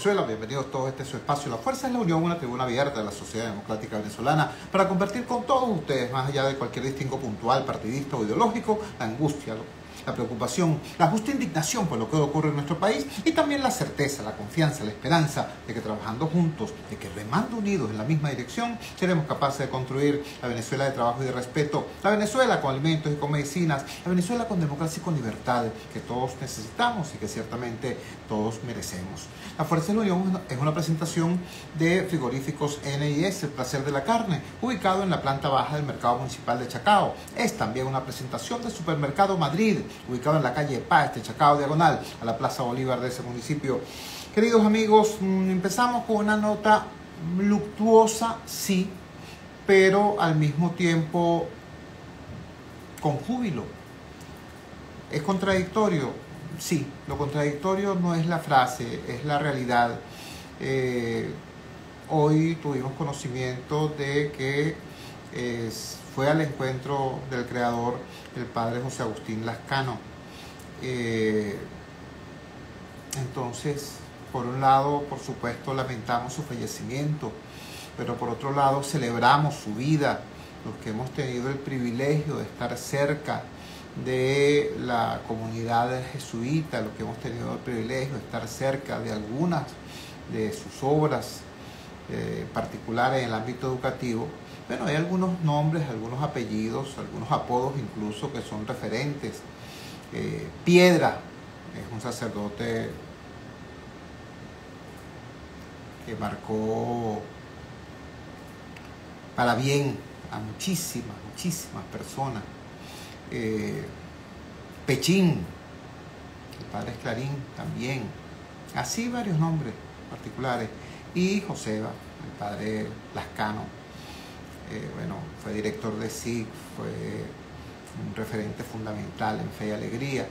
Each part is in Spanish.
Venezuela, bienvenidos todos a este su espacio. La Fuerza es la Unión, una tribuna abierta de la sociedad democrática venezolana para compartir con todos ustedes, más allá de cualquier distingo puntual, partidista o ideológico, la angustia, la preocupación, la justa indignación por lo que ocurre en nuestro país y también la certeza, la confianza, la esperanza de que trabajando juntos, de que remando unidos en la misma dirección, seremos capaces de construir la Venezuela de trabajo y de respeto, la Venezuela con alimentos y con medicinas, la Venezuela con democracia y con libertad que todos necesitamos y que ciertamente todos merecemos. La Fuerza de la Unión es una presentación de Frigoríficos N&S, el placer de la carne, ubicado en la planta baja del Mercado Municipal de Chacao. Es también una presentación de Supermercado Madrid, ubicado en la calle Paz de Chacao, diagonal a la Plaza Bolívar de ese municipio. Queridos amigos, empezamos con una nota luctuosa, sí, pero al mismo tiempo con júbilo. ¿Es contradictorio? Sí, lo contradictorio no es la frase, es la realidad. Hoy tuvimos conocimiento de que fue al encuentro del creador, el padre José Agustín Lascano. Entonces, por un lado, por supuesto, lamentamos su fallecimiento, pero por otro lado, celebramos su vida, los que hemos tenido el privilegio de estar cerca de la comunidad jesuita, los que hemos tenido el privilegio de estar cerca de algunas de sus obras particulares en el ámbito educativo. Bueno, hay algunos nombres, algunos apellidos, algunos apodos incluso que son referentes. Piedra es un sacerdote que marcó para bien a muchísimas personas. Pechín, el padre Clarín también, así varios nombres particulares, y Joseba, el padre Lascano, bueno, fue director de SIC, fue un referente fundamental en Fe y Alegría,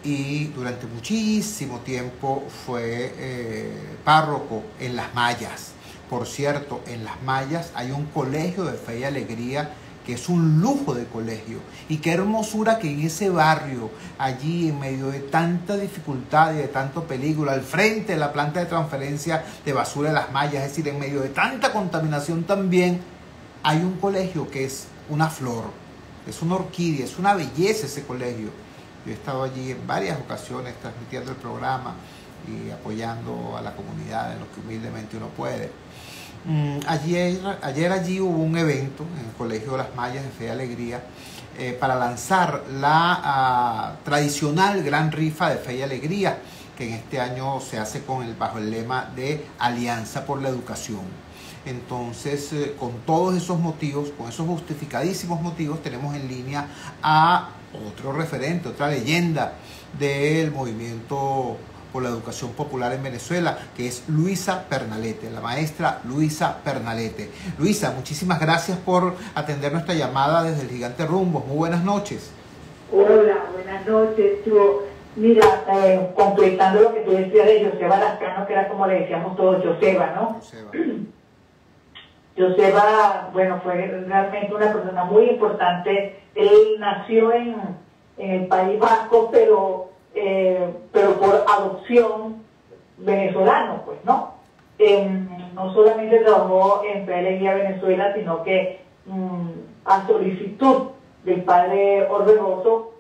y durante muchísimo tiempo fue párroco en Las Mayas. Por cierto, en Las Mayas hay un colegio de Fe y Alegría que es un lujo de colegio, y qué hermosura que en ese barrio, allí en medio de tanta dificultad y de tanto peligro, al frente de la planta de transferencia de basura de Las Mayas, es decir, en medio de tanta contaminación también, hay un colegio que es una flor, es una orquídea, es una belleza ese colegio. Yo he estado allí en varias ocasiones transmitiendo el programa y apoyando a la comunidad en lo que humildemente uno puede. Ayer allí hubo un evento en el Colegio de las Mayas de Fe y Alegría para lanzar la tradicional gran rifa de Fe y Alegría, que en este año se hace bajo el lema de Alianza por la Educación. Entonces, con todos esos motivos, con esos justificadísimos motivos, tenemos en línea a otro referente, otra leyenda del movimiento por la educación popular en Venezuela, que es Luisa Pernalete, la maestra Luisa Pernalete. Luisa, muchísimas gracias por atender nuestra llamada desde el Gigante Rumbos. Muy buenas noches. Hola, buenas noches. Mira, completando lo que tú decías de Joseba Lascano, que era como le decíamos todos, Joseba, ¿no? Joseba. Joseba, bueno, fue realmente una persona muy importante. Él nació en el País Vasco, pero por adopción venezolano, pues, ¿no? No solamente trabajó en Fe y Alegría Venezuela, sino que a solicitud del padre Orbegoso,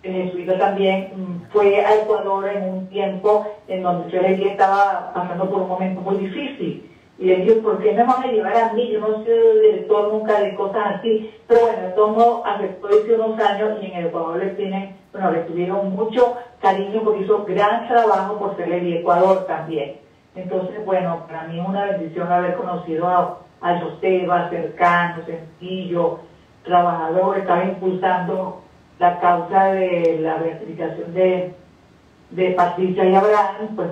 el jesuita también, fue a Ecuador en un tiempo en donde Fe y Alegría estaba pasando por un momento muy difícil. Y le dijo, ¿por qué me van a llevar a mí? Yo no soy director nunca de cosas así. Pero bueno, de todo modo, aceptó hace unos años y en el Ecuador le tuvieron mucho cariño porque hizo gran trabajo por Fe y Alegría Ecuador también. Entonces, bueno, para mí es una bendición haber conocido a Joseba, cercano, sencillo, trabajador. Estaba impulsando la causa de la beatificación de Patricia y Abraham, pues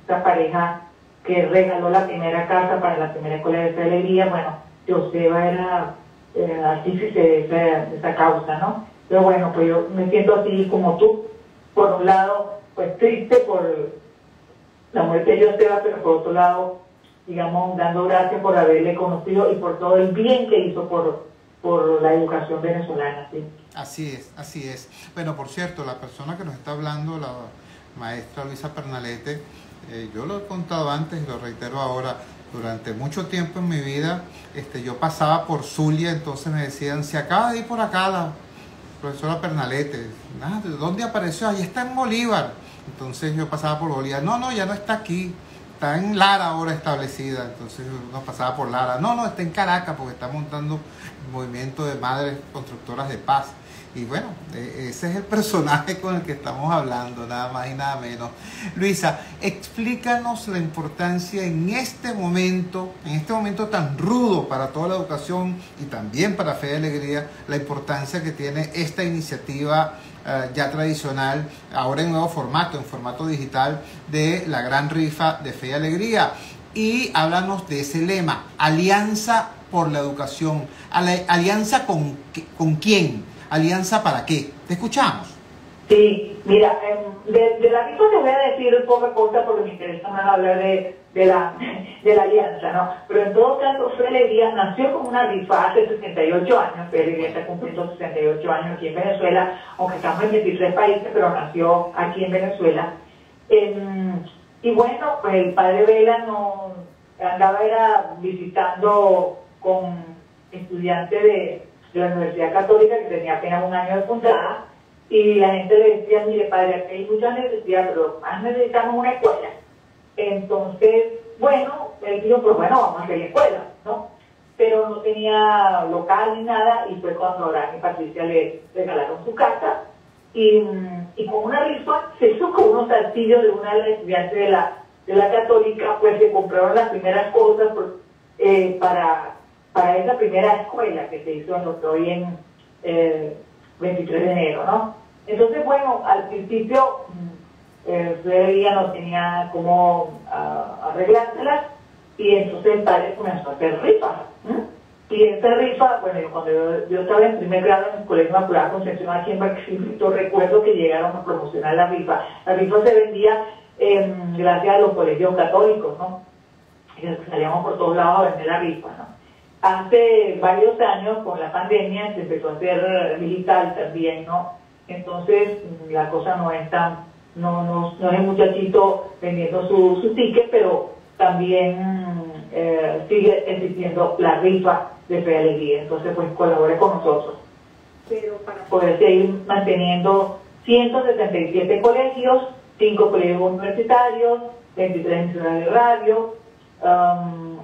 esta pareja que regaló la primera casa para la primera escuela de Fe y Alegría. Bueno, Joseba era artífice de esa causa, ¿no? Pero bueno, pues yo me siento así como tú, por un lado, pues triste por la muerte de Joseba, pero por otro lado, digamos, dando gracias por haberle conocido y por todo el bien que hizo por la educación venezolana, ¿sí? Así es, así es. Bueno, por cierto, la persona que nos está hablando, la maestra Luisa Pernalete, Yo lo he contado antes y lo reitero ahora. Durante mucho tiempo en mi vida, yo pasaba por Zulia, entonces me decían, se acaba de ir por acá la profesora Pernalete. Nada, ¿dónde apareció? Ahí está en Bolívar. Entonces yo pasaba por Bolívar. No, ya no está aquí. Está en Lara ahora establecida. Entonces uno pasaba por Lara. No, está en Caracas porque está montando el movimiento de madres constructoras de paz. Y bueno, ese es el personaje con el que estamos hablando, nada más y nada menos. Luisa, explícanos la importancia en este momento tan rudo para toda la educación y también para Fe y Alegría, la importancia que tiene esta iniciativa ya tradicional, ahora en nuevo formato, en formato digital, de la gran rifa de Fe y Alegría. Y háblanos de ese lema, Alianza por la Educación. ¿Alianza con quién? ¿Alianza para qué? ¿Te escuchamos? Sí, mira, de la rifa te voy a decir poca cosa porque me interesa más hablar de la alianza, ¿no? Pero en todo caso, Fe y Alegría nació como una rifa hace 68 años. Fe y Alegría está cumpliendo 68 años aquí en Venezuela, aunque estamos en 23 países, pero nació aquí en Venezuela. Y bueno, pues el padre Vela era visitando con estudiantes de la Universidad Católica, que tenía apenas un año de fundada, y la gente le decía, mire padre, aquí hay muchas necesidades, pero más necesitamos una escuela. Entonces, bueno, él dijo, pues bueno, vamos a hacer la escuela, ¿no? Pero no tenía local ni nada, y fue cuando Abraham y Patricia le regalaron su casa, y con una rifa se hizo con unos saltillos de una de las estudiantes de la Católica, pues se compraron las primeras cosas para esa primera escuela que se hizo hoy en 23 de enero, ¿no? Entonces, bueno, al principio ella no tenía cómo arreglárselas, y entonces el padre comenzó a hacer rifas. Y esta rifa, bueno, cuando yo estaba en primer grado en el Colegio Inmaculada Concepción aquí en Barquisimeto, recuerdo que llegaron a promocionar la rifa. La rifa se vendía gracias a los colegios católicos, ¿no? Y salíamos por todos lados a vender la rifa, ¿no? Hace varios años, con la pandemia, se empezó a hacer digital también, ¿no? Entonces, la cosa no es el muchachito vendiendo su ticket, pero también sigue existiendo la rifa de Fe y Alegría. Entonces, pues colabore con nosotros. Pero para poder seguir manteniendo 177 colegios, 5 colegios universitarios, 23 emisoras de radio,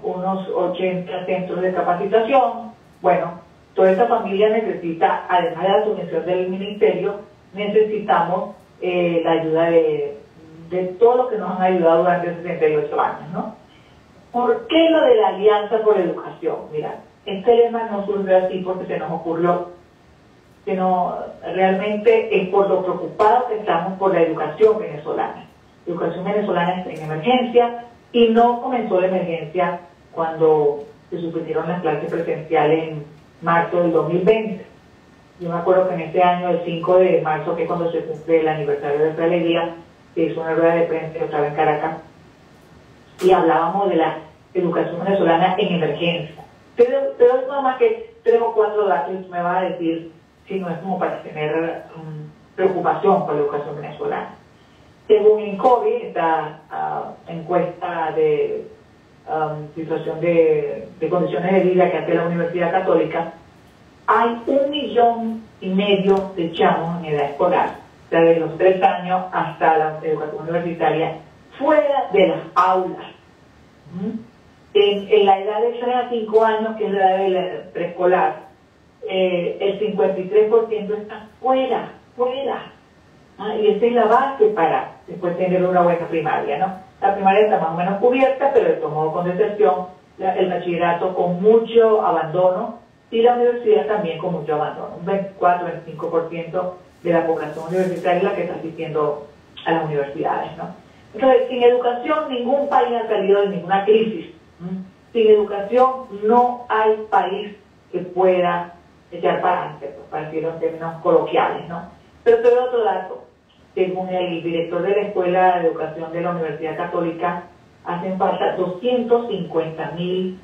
unos 80 centros de capacitación. Bueno, toda esta familia necesita, además de la subvención del ministerio, necesitamos la ayuda de todos los que nos han ayudado durante 68 años, ¿no? ¿Por qué lo de la Alianza por la Educación? Mira, este lema no surgió así porque se nos ocurrió, sino realmente es por lo preocupados que estamos por la educación venezolana. La educación venezolana está en emergencia, y no comenzó la emergencia cuando se suspendieron las clases presenciales en marzo del 2020. Yo me acuerdo que en este año, el 5 de marzo, que es cuando se cumple el aniversario de Fe y Alegría, se hizo una rueda de prensa otra vez en Caracas, y hablábamos de la educación venezolana en emergencia. Pero es nada más que 3 o 4 datos, y tú me vas a decir si no es como para tener preocupación por la educación venezolana. Según INCOBI, esta encuesta de situación de condiciones de vida que hace la Universidad Católica, hay 1,5 millones de chamos en edad escolar, o sea, de los 3 años hasta la educación universitaria, fuera de las aulas. En la edad de 3 a 5 años, que es la edad del preescolar, el 53% está fuera. Y esa es la base para después tener una buena primaria, ¿no? La primaria está más o menos cubierta, pero de todo modo con deserción, el bachillerato con mucho abandono, y la universidad también con mucho abandono. Un 24-25% de la población universitaria es la que está asistiendo a las universidades, ¿no? Entonces, sin educación ningún país ha salido de ninguna crisis. Sin educación no hay país que pueda echar para adelante, pues, para decirlo en términos coloquiales, ¿no? Pero te doy otro dato. Según el director de la Escuela de Educación de la Universidad Católica, hacen falta 250.000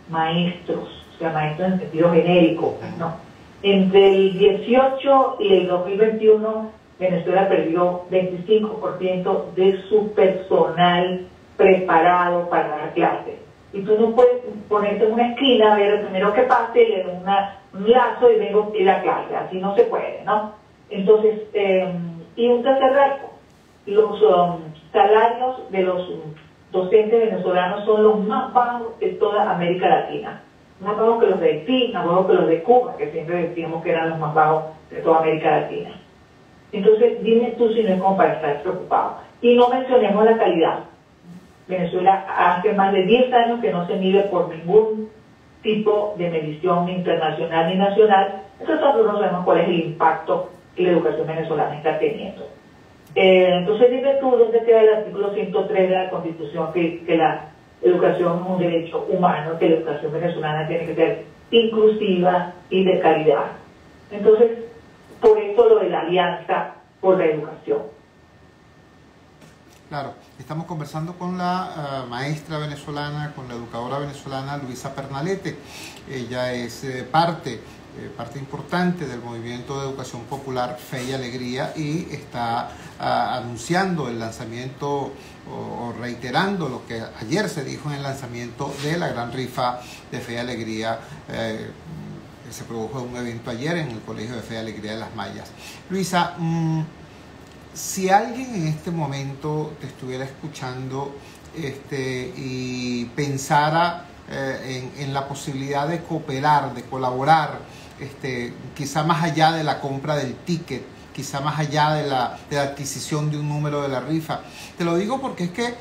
maestros, o sea, maestros en sentido genérico, ¿no? Entre el 18 y el 2021 Venezuela perdió 25% de su personal preparado para dar clases. Y tú no puedes ponerte en una esquina, ver el primero que pase, le doy un lazo y vengo a la clase. Así no se puede, ¿no? Entonces, y un tercer reto, los salarios de los docentes venezolanos son los más bajos de toda América Latina. Más bajos que los de Haití, más bajos que los de Cuba, que siempre decíamos que eran los más bajos de toda América Latina. Entonces, dime tú si no es como para estar preocupado. Y no mencionemos la calidad. Venezuela hace más de 10 años que no se mide por ningún tipo de medición internacional ni nacional. Entonces nosotros no sabemos cuál es el impacto que la educación venezolana está teniendo. Entonces dime tú dónde queda el artículo 103 de la Constitución que la educación es un derecho humano, que la educación venezolana tiene que ser inclusiva y de calidad. Entonces, por eso lo de la alianza por la educación. Claro, estamos conversando con la maestra venezolana, con la educadora venezolana Luisa Pernalete. Ella es parte importante del movimiento de educación popular Fe y Alegría y está anunciando el lanzamiento o reiterando lo que ayer se dijo en el lanzamiento de la gran rifa de Fe y Alegría que se produjo en un evento ayer en el Colegio de Fe y Alegría de Las Mayas. Luisa, si alguien en este momento te estuviera escuchando y pensara en la posibilidad de cooperar, de colaborar, quizá más allá de la compra del ticket, quizá más allá de la adquisición de un número de la rifa. Te lo digo porque es que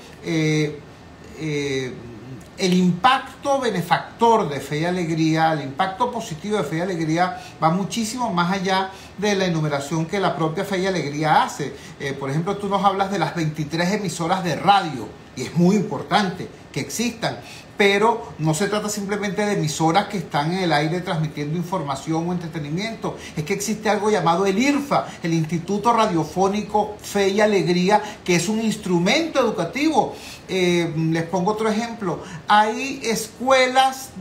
el impacto benefactor de Fe y Alegría, el impacto positivo de Fe y Alegría va muchísimo más allá de la enumeración que la propia Fe y Alegría hace. Por ejemplo, tú nos hablas de las 23 emisoras de radio y es muy importante que existan, pero no se trata simplemente de emisoras que están en el aire transmitiendo información o entretenimiento. Es que existe algo llamado el IRFA, el Instituto Radiofónico Fe y Alegría, que es un instrumento educativo. Les pongo otro ejemplo. Hay escuelas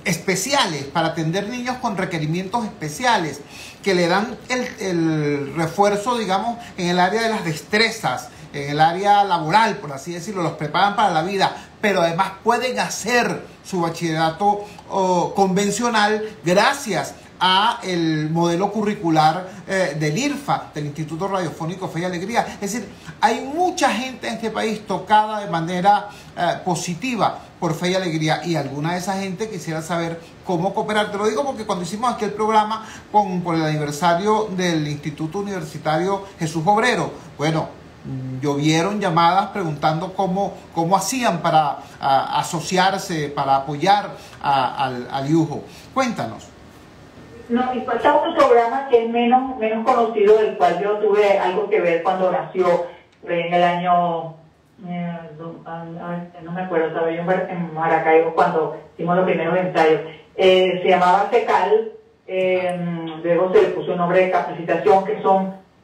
especiales para atender niños con requerimientos especiales que le dan el refuerzo, digamos, en el área de las destrezas, en el área laboral, por así decirlo, los preparan para la vida, pero además pueden hacer su bachillerato convencional gracias a el modelo curricular del IRFA, del Instituto Radiofónico Fe y Alegría. Es decir, hay mucha gente en este país tocada de manera positiva por Fe y Alegría, y alguna de esa gente quisiera saber cómo cooperar. Te lo digo porque cuando hicimos aquí el programa por el aniversario del Instituto Universitario Jesús Obrero, bueno, llovieron llamadas preguntando cómo hacían para asociarse, para apoyar al IUJO. Cuéntanos. No, y falta otro programa que es menos conocido, del cual yo tuve algo que ver cuando nació en el año, no me acuerdo, estaba yo en Maracaibo cuando hicimos los primeros ensayos. Se llamaba CECAL, luego se le puso un nombre de capacitación, que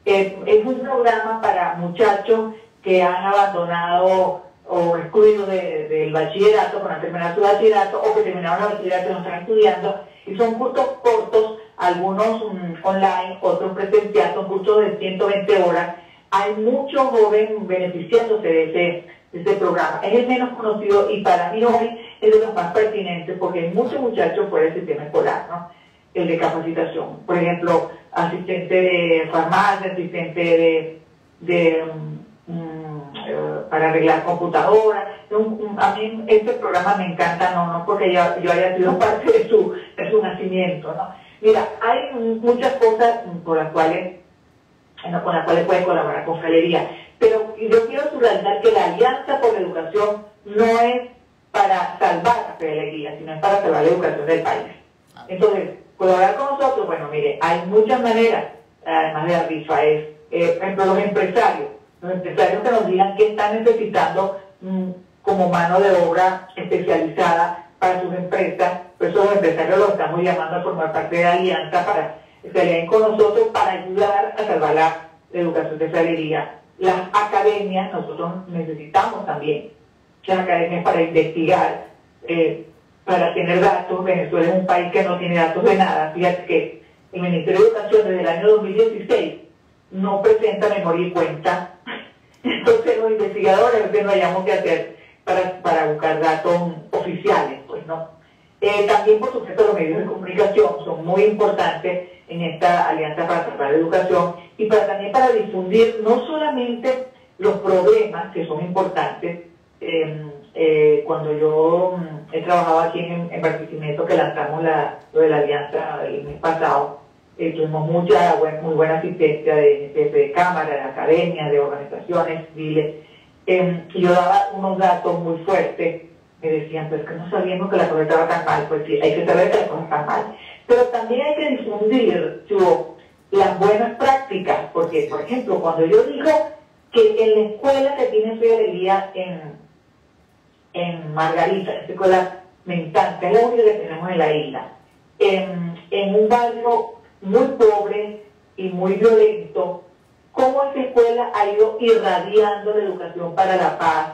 es un programa para muchachos que han abandonado o excluido del bachillerato, para terminar su bachillerato, o que terminaron el bachillerato y no están estudiando, y son cursos cortos, algunos online, otros presenciales, son cursos de 120 horas. Hay muchos jóvenes beneficiándose de ese programa. Es el menos conocido y para mí hoy es de los más pertinentes porque hay muchos muchachos fuera del sistema escolar, ¿no? El de capacitación. Por ejemplo, asistente de farmacia, asistente para arreglar computadoras. A mí este programa me encanta, no porque yo haya sido parte de su nacimiento, ¿no? Mira, hay muchas cosas con las cuales puede colaborar con Fe y Alegría, pero yo quiero subrayar que la Alianza por la Educación no es para salvar a Fe y Alegría, sino es para salvar la educación del país. Entonces, colaborar con nosotros, bueno, mire, hay muchas maneras, además de la rifa, por ejemplo, los empresarios que nos digan que están necesitando como mano de obra especializada para sus empresas, pues esos empresarios los estamos llamando a formar parte de la alianza para que se alineen con nosotros para ayudar a salvar la educación de Fe y Alegría. Las academias, nosotros necesitamos también las academias para investigar, para tener datos. Venezuela es un país que no tiene datos de nada. Fíjate que el Ministerio de Educación desde el año 2016 no presenta memoria y cuenta. Entonces los investigadores a veces no hayamos que hacer para buscar datos oficiales, pues, ¿no? También, por supuesto, los medios de comunicación son muy importantes en esta alianza para tratar la educación y también para difundir no solamente los problemas que son importantes. Cuando yo he trabajado aquí en Barquisimeto, que lanzamos lo de la alianza el mes pasado, tuvimos muy buena asistencia de cámaras, de academias, de organizaciones civiles, y yo daba unos datos muy fuertes. Me decían, pero es que no sabíamos que la cosa estaba tan mal. Pues sí, hay que saber que la cosa está mal. Pero también hay que difundir las buenas prácticas, porque, por ejemplo, cuando yo digo que en la escuela que tiene Fe y Alegría en Margarita, esta escuela me encanta, es la única que tenemos en la isla, en un barrio muy pobre y muy violento, cómo esa escuela ha ido irradiando la educación para la paz,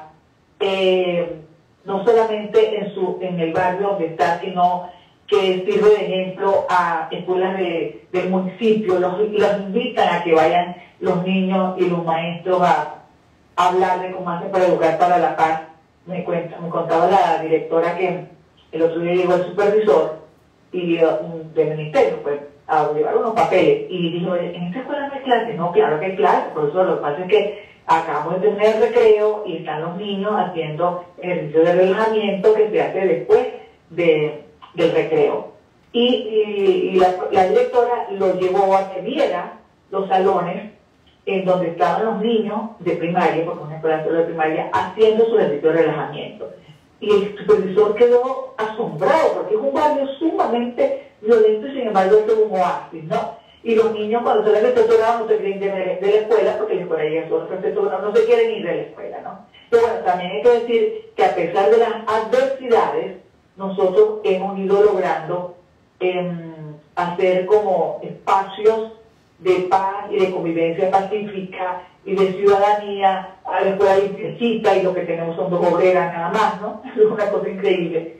no solamente en el barrio donde está, sino que sirve de ejemplo a escuelas del municipio, los invitan a que vayan los niños y los maestros a hablar de cómo hacen para educar para la paz. Me contaba la directora que el otro día llegó el supervisor y del ministerio, pues, a llevar unos papeles, y dijo, ¿en esta escuela no hay clase? No, claro que hay clase, por eso lo que pasa es que acabamos de tener recreo y están los niños haciendo ejercicio de relajamiento que se hace después del recreo. Y la directora lo llevó a que viera los salones en donde estaban los niños de primaria, porque una escuela solo de primaria, haciendo su ejercicio de relajamiento. Y el supervisor quedó asombrado, porque es un barrio sumamente violento y sin embargo es un oasis, ¿no? Y los niños cuando salen del sexto grado no se quieren ir de la escuela, porque la escuela ya son los sexto grado, no se quieren ir de la escuela, ¿no? Pero bueno, también hay que decir que a pesar de las adversidades, nosotros hemos ido logrando hacer como espacios de paz y de convivencia pacífica y de ciudadanía, a la escuela limpiecita, y lo que tenemos son 2 obreras nada más, ¿no? Es una cosa increíble.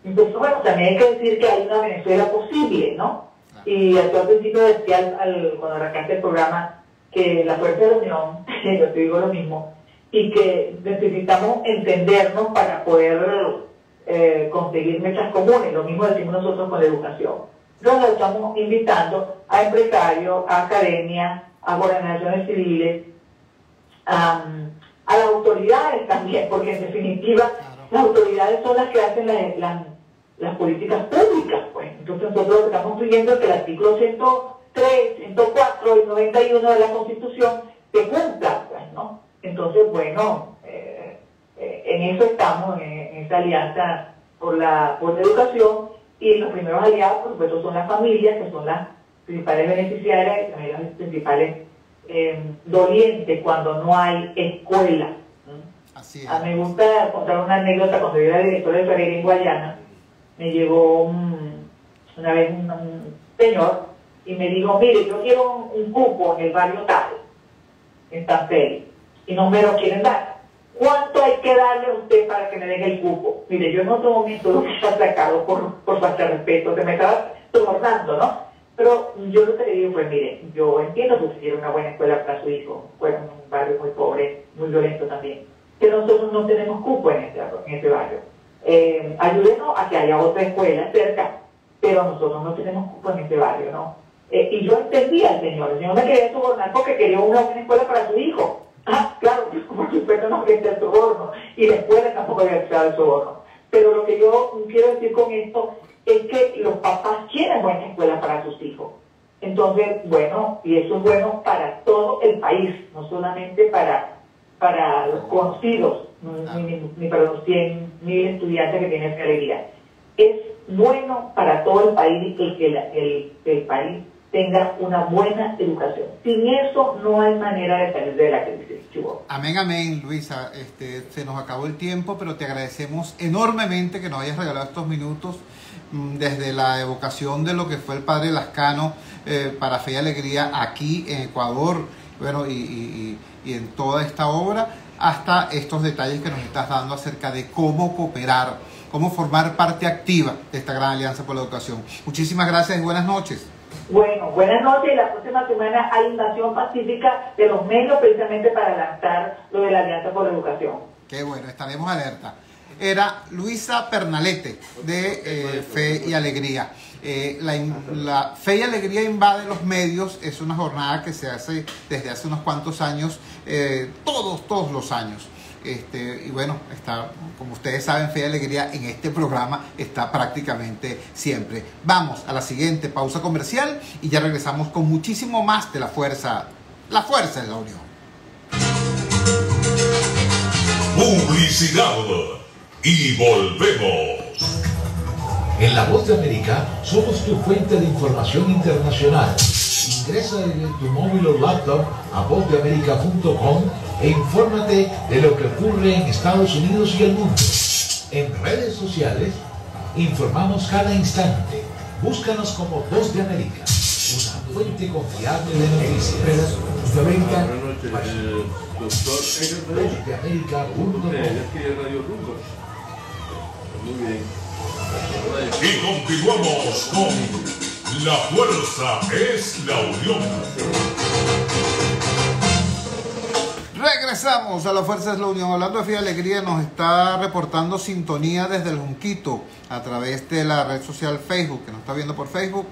Entonces, bueno, también hay que decir que hay una Venezuela posible, ¿no? Y al principio decía, cuando arrancaste el programa, que la fuerza de la unión, yo te digo lo mismo, y que necesitamos entendernos para poder conseguir metas comunes. Lo mismo decimos nosotros con la educación. Entonces estamos invitando a empresarios, a academias, a organizaciones civiles, a las autoridades también, porque en definitiva las autoridades son las que hacen las políticas públicas, pues. Entonces nosotros lo que estamos pidiendo es que el artículo 103, 104 y 91 de la Constitución se cumpla, pues, ¿no? Entonces, bueno, en eso estamos, en esta alianza por la educación, y los primeros aliados, por supuesto, son las familias, que son las principales beneficiarias y también las principales dolientes cuando no hay escuela. Así es. A mí me gusta contar una anécdota. Cuando yo era directora de Ferreira en Guayana, me llegó una vez un señor y me dijo, mire, yo quiero un cupo en el barrio tal, en San Félix, y no me lo quieren dar. ¿Cuánto hay que darle a usted para que me den el cupo? Mire, yo en otro momento lo que está sacado por falta de respeto, se me estaba sobornando, ¿no? Pero yo lo que le digo fue, mire, yo entiendo que usted quiere una buena escuela para su hijo, fue en un barrio muy pobre, muy violento también, pero nosotros no tenemos cupo en este barrio. Ayúdenos a que haya otra escuela cerca, pero nosotros no tenemos cupo en este barrio, ¿no? Y yo entendía al señor. El señor me quería sobornar porque quería una buena escuela para su hijo. Ah, claro, por supuesto no quería el soborno, y la escuela tampoco había el soborno. Pero lo que yo quiero decir con esto es que los papás quieren buena escuela para sus hijos. Entonces, bueno, y eso es bueno para todo el país, no solamente para los conocidos, ni para los 100.000 estudiantes que tienen Fe y Alegría. Es bueno para todo el país que el país tenga una buena educación. Sin eso no hay manera de salir de la crisis. Amén, amén, Luisa. Se nos acabó el tiempo, pero te agradecemos enormemente que nos hayas regalado estos minutos desde la evocación de lo que fue el padre Lascano para Fe y Alegría aquí en Ecuador, bueno, y en toda esta obra, hasta estos detalles que nos estás dando acerca de cómo cooperar cómo formar parte activa de esta gran alianza por la educación. Muchísimas gracias y buenas noches. Bueno, buenas noches, y la próxima semana hay invasión pacífica de los medios precisamente para lanzar lo de la Alianza por la Educación. Qué bueno, estaremos alerta. Era Luisa Pernalete de Fe y Alegría. La Fe y Alegría invade los medios, es una jornada que se hace desde hace unos cuantos años, todos los años. Y bueno, está, como ustedes saben, Fe y Alegría en este programa está prácticamente siempre. Vamos a la siguiente pausa comercial y ya regresamos con muchísimo más de La Fuerza. La Fuerza es la unión. Publicidad y volvemos. En La Voz de América somos tu fuente de información internacional. Ingresa desde tu móvil o laptop a vozdeamerica.com e infórmate de lo que ocurre en Estados Unidos y el mundo. En redes sociales informamos cada instante. Búscanos como Voz de América, una fuente confiable de noticias. Voz de América, vozdeamerica.com. Y continuamos con La Fuerza es la Unión. Regresamos a La Fuerza es la Unión. Hablando de Fe y Alegría, nos está reportando sintonía desde el Junquito a través de la red social Facebook, que nos está viendo por Facebook,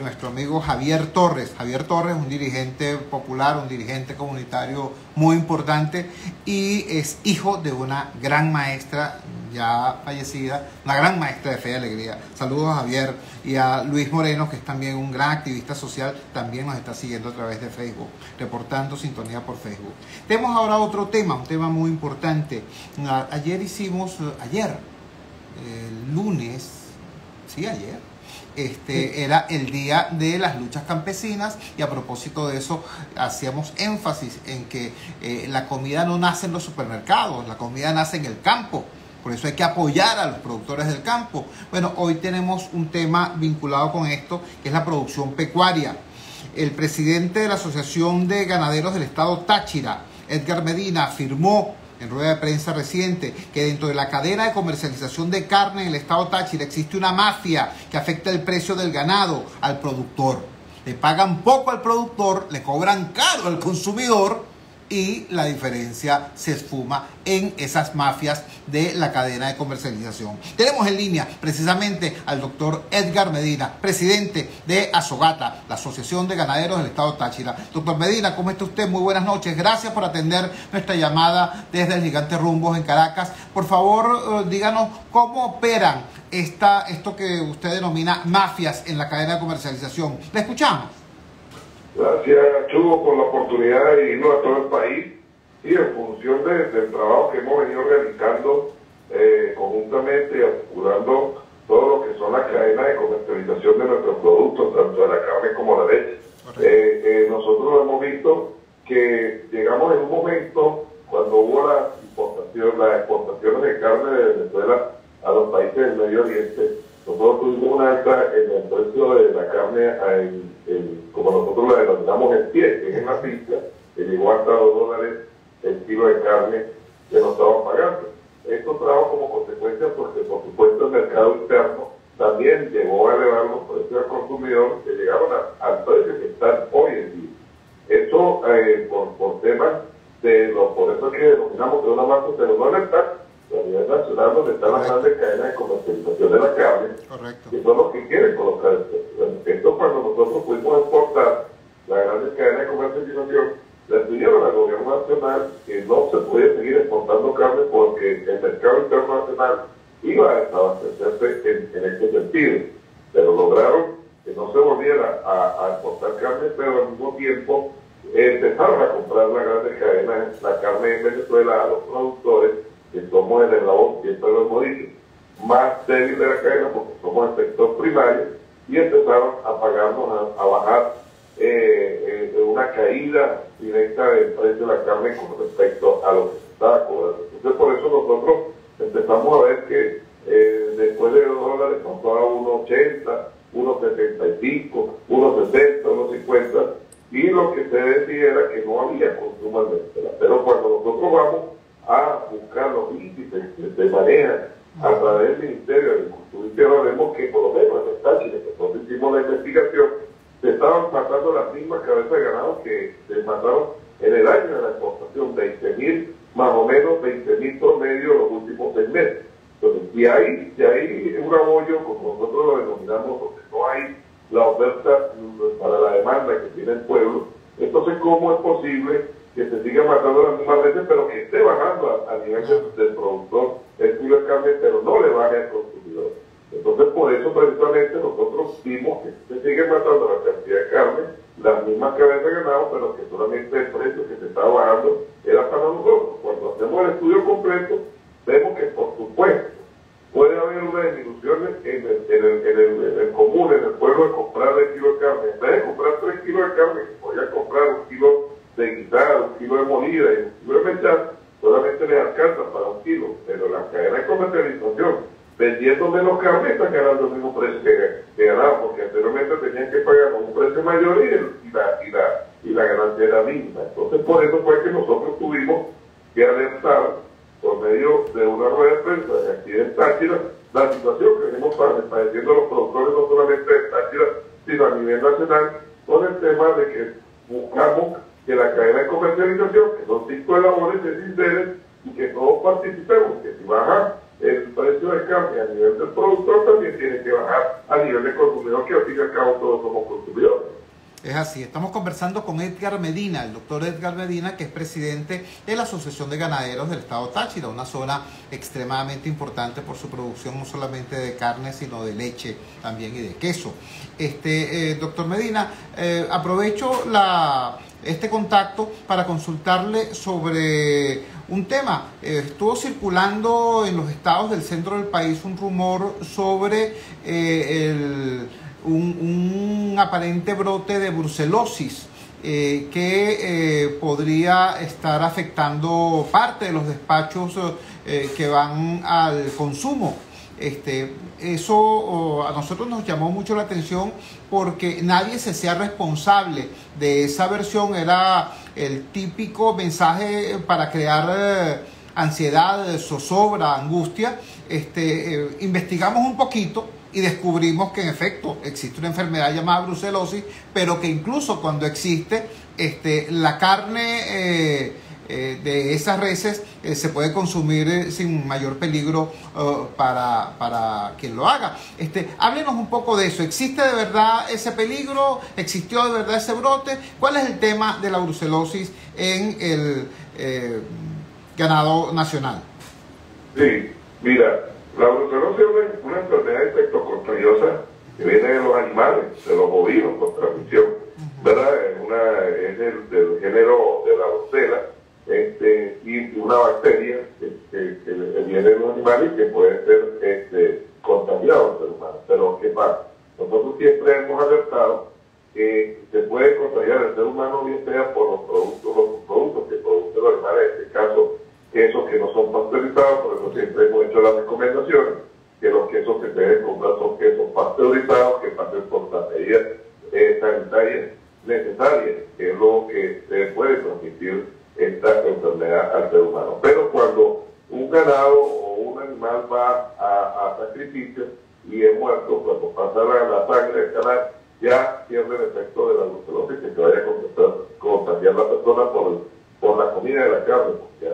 nuestro amigo Javier Torres. Javier Torres, un dirigente popular, un dirigente comunitario muy importante y es hijo de una gran maestra ya fallecida, una gran maestra de Fe y Alegría. Saludos a Javier y a Luis Moreno, que es también un gran activista social, también nos está siguiendo a través de Facebook, reportando sintonía por Facebook. Tenemos ahora otro tema, un tema muy importante. Ayer, el lunes, sí, ayer, era el día de las luchas campesinas y a propósito de eso hacíamos énfasis en que la comida no nace en los supermercados, la comida nace en el campo. Por eso hay que apoyar a los productores del campo. Bueno, hoy tenemos un tema vinculado con esto, que es la producción pecuaria. El presidente de la Asociación de Ganaderos del Estado Táchira, Edgar Medina, afirmó en rueda de prensa reciente que dentro de la cadena de comercialización de carne en el Estado Táchira existe una mafia que afecta el precio del ganado al productor. Le pagan poco al productor, le cobran caro al consumidor, y la diferencia se esfuma en esas mafias de la cadena de comercialización. Tenemos en línea precisamente al doctor Edgar Medina, presidente de Asogata, la Asociación de Ganaderos del Estado Táchira. Doctor Medina, ¿cómo está usted? Muy buenas noches. Gracias por atender nuestra llamada desde el Gigante Rumbos en Caracas. Por favor, díganos cómo operan esto que usted denomina mafias en la cadena de comercialización. Le escuchamos. Gracias, Chugo, por la oportunidad de irnos a todo el país y en función del trabajo que hemos venido realizando conjuntamente y articulando todo lo que son las cadenas de comercialización de nuestros productos, tanto de la carne como la leche. Nosotros hemos visto que llegamos en un momento cuando hubo las exportaciones de carne de Venezuela a los países del Medio Oriente. Nosotros tuvimos una alta en el precio de la carne, como nosotros la denominamos el pie, que es en la pista, que llegó hasta $2 el kilo de carne que nos estaban pagando. Esto trajo como consecuencia porque, por supuesto, el mercado interno también llegó a elevar los precios al consumidor, que llegaron al precio que están hoy en día. Eso por temas por eso es que denominamos de una marca, pero no en el TAC, a nivel nacional, donde están las grandes cadenas de comercialización de la carne, que son los que quieren colocar el precio. Esto cuando nosotros pudimos exportar las grandes cadenas de comercialización, le pidieron al gobierno nacional que no se podía seguir exportando carne porque el mercado internacional iba a desabastecerse en este sentido. Pero lograron que no se volviera a exportar carne, pero al mismo tiempo empezaron a comprar las grandes cadenas, la carne en Venezuela a los productores, que somos el eslabón, siempre lo hemos dicho, más débil de la cadena porque somos el sector primario, y empezaron a pagarnos, a bajar una caída directa del precio de la carne con respecto a lo que se estaba cobrando. Entonces por eso nosotros empezamos a ver que después de $2 pasó a 1.80, 1.75, 1.60, 1.50, y lo que se decía era que no había consumo en Venezuela. Pero cuando nosotros vamos a buscar los índices que se manejan a través del Ministerio de Agricultura y Tierra vemos que por lo menos en el Táchira, que nosotros hicimos la investigación, se estaban matando las mismas cabezas de ganado que se mataron en el año de la exportación, 20.000, más o menos 20.000 promedio en los últimos 6 meses. Entonces, si hay un abollo, como nosotros lo denominamos, porque no hay la oferta para la demanda que tiene el pueblo, entonces ¿cómo es posible que se siga matando las mismas veces, pero que esté bajando a nivel del productor el kilo de carne, pero no le baje al consumidor? Entonces, por eso precisamente nosotros vimos que se sigue matando la cantidad de carne, las mismas cabezas de ganado, pero que solamente el precio que se estaba bajando era para nosotros. Cuando hacemos el estudio completo, vemos que por supuesto puede haber una disminución en el común, en el pueblo, de comprar el kilo de carne. En vez de comprar 3 kilos de carne, que podía comprar 1 kilo de guisada, 1 kilo de molida y 1 kilo de mechar, solamente les alcanza para 1 kilo. Pero la cadena de comercialización, vendiendo menos carne, están ganando el mismo precio que ganaban, porque anteriormente tenían que pagar un precio mayor y la ganancia era mínima. Entonces, por eso fue que nosotros tuvimos que alertar por medio de una rueda de prensa de aquí en Táchira la situación que venimos padeciendo los productores, no solamente de Táchira, sino a nivel nacional, con el tema de que buscamos que la cadena de comercialización, que son 5 eslabones, se sinceren y que todos participemos, que si baja el precio de carne a nivel del productor, también tiene que bajar a nivel del consumidor, que al fin y al cabo todos somos consumidores. Es así, estamos conversando con Edgar Medina, el doctor Edgar Medina, que es presidente de la Asociación de Ganaderos del Estado Táchira, una zona extremadamente importante por su producción no solamente de carne, sino de leche también y de queso. Doctor Medina, aprovecho este contacto para consultarle sobre un tema. Estuvo circulando en los estados del centro del país un rumor sobre un aparente brote de brucelosis que podría estar afectando parte de los despachos que van al consumo. Eso a nosotros nos llamó mucho la atención porque nadie se hacía responsable de esa versión. Era el típico mensaje para crear ansiedad, zozobra, angustia. Investigamos un poquito y descubrimos que en efecto existe una enfermedad llamada brucelosis, pero que incluso cuando existe, la carne de esas reses se puede consumir sin mayor peligro para quien lo haga. Háblenos un poco de eso. ¿Existe de verdad ese peligro? ¿Existió de verdad ese brote? ¿Cuál es el tema de la brucelosis en el ganado nacional? Sí, mira, la brucelosis es una enfermedad infectocontagiosa que viene de los animales, de los bovinos, por transmisión, ¿verdad? Es del género de la brucela, y una bacteria que viene de los animales y que puede ser contagiado al ser humano. Pero ¿qué pasa? Nosotros siempre hemos alertado que se puede contagiar al ser humano, bien sea por los productos que producen los animales, en este caso quesos que no son pasteurizados. Por eso siempre hemos hecho las recomendaciones que los quesos que se deben comprar son quesos pasteurizados, que pasen por las medidas sanitarias necesarias, que es lo que se puede transmitir esta enfermedad al ser humano. Pero cuando un ganado o un animal va a sacrificio y es muerto, cuando pasa la sangre del canal, ya pierde el efecto de la brucelosis, que se vaya a contagiar la persona por la comida de la carne, porque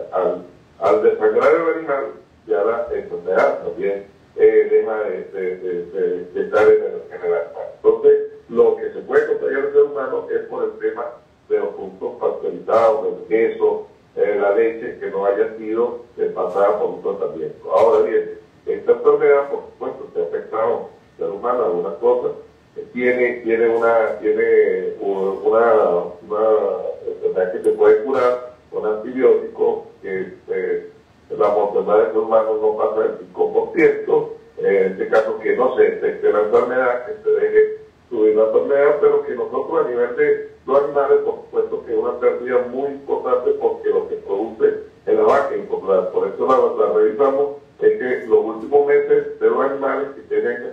al desangrar el animal, ya la enfermedad también deja de estar en el animal. Entonces, lo que se puede contagiar al ser humano es por el tema de los productos pasteurizados, del queso, la leche que no haya sido pasada por un tratamiento. Ahora bien, esta enfermedad, por supuesto, se ha afectado al ser humano algunas cosas. Tiene una enfermedad que se puede curar con antibióticos, que la mortalidad del ser humano no pasa del 5%, en este caso que no se detecte la enfermedad, que se deje subir la enfermedad, pero que nosotros a nivel de los animales, por supuesto que es una pérdida muy importante, porque lo que produce en la vaca es importante. Por eso la revisamos, es que los últimos meses de los animales que tienen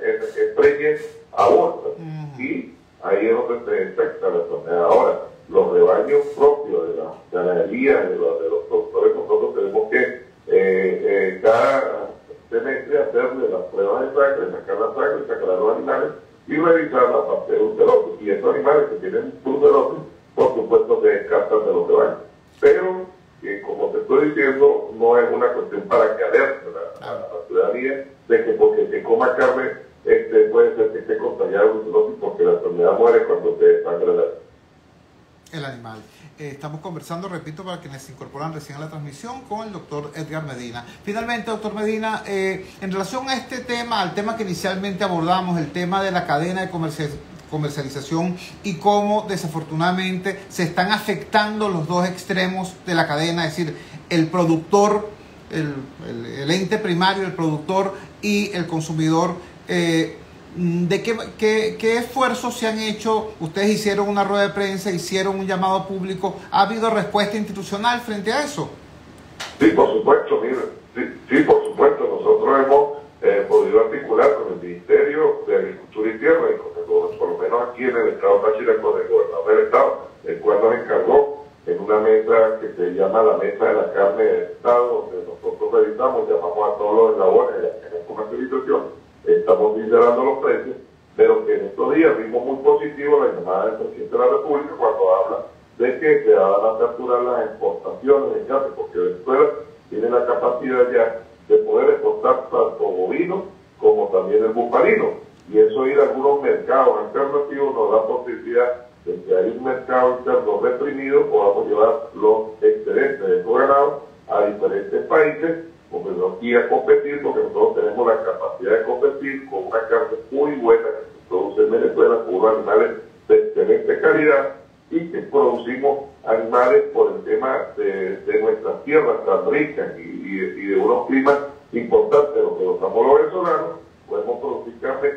preñez abortan, y ahí es donde se detecta la enfermedad. Ahora, los rebaños propios de la ganadería, de los productores, nosotros tenemos que cada semestre hacerle las pruebas de sangre, sacar la sangre, sacar a los animales y revisar la parte de brucelosis. Y estos animales que tienen brucelosis, por supuesto, se descartan de los rebaños. Pero, como te estoy diciendo, no es una cuestión para que alerte la ciudadanía de que porque se coma carne puede ser que esté contagiado de brucelosis, porque la enfermedad muere cuando se desangra el animal. Estamos conversando, repito, para quienes se incorporan recién a la transmisión, con el doctor Edgar Medina. Finalmente, doctor Medina, en relación a este tema, al tema que inicialmente abordamos, el tema de la cadena de comercialización y cómo desafortunadamente se están afectando los dos extremos de la cadena, es decir, el productor, el ente primario, el productor y el consumidor. ¿De qué esfuerzos se han hecho? Ustedes hicieron una rueda de prensa, hicieron un llamado público. ¿Ha habido respuesta institucional frente a eso? Sí, por supuesto, mire, sí, por supuesto. Nosotros hemos podido articular con el Ministerio de Agricultura y Tierra y por lo menos aquí en el estado de Táchira, con el gobernador del estado, el cual nos encargó en una mesa que se llama la Mesa de la Carne del Estado, donde nosotros revisamos, llamamos a todos los eslabones en la comercialización. Estamos liderando los precios, pero que en estos días vimos muy positivo la llamada del presidente de la República cuando habla de que se van a aperturar las exportaciones de carne, porque Venezuela tiene la capacidad ya de poder exportar tanto bovino como también el bufalino, y eso ir a algunos mercados alternativos nos da posibilidad de que hay un mercado interno reprimido, podamos llevar los excedentes de estos ganados a diferentes países y a competir, porque nosotros tenemos la capacidad de competir con una carne muy buena que se produce en Venezuela, con unos animales de excelente calidad, y que producimos animales por el tema de nuestras tierras tan ricas y de unos climas importantes, lo que gozamos los venezolanos, podemos producir carne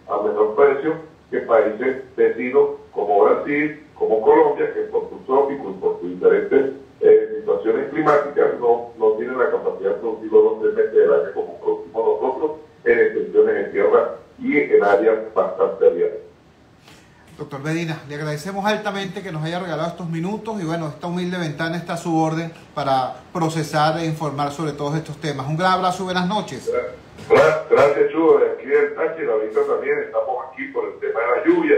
a menor precio que países vecinos como Brasil, como Colombia, que por su trópico y por sus diferentes situaciones climáticas no tienen la capacidad de producir los 2 meses del año como producimos nosotros en extensiones de tierra y en áreas bastante abiertas. Doctor Medina, le agradecemos altamente que nos haya regalado estos minutos y bueno, esta humilde ventana está a su orden para procesar e informar sobre todos estos temas. Un gran abrazo y buenas noches. Gracias, Chugo. De aquí del Táchira, ahorita también estamos aquí por el tema de la lluvia,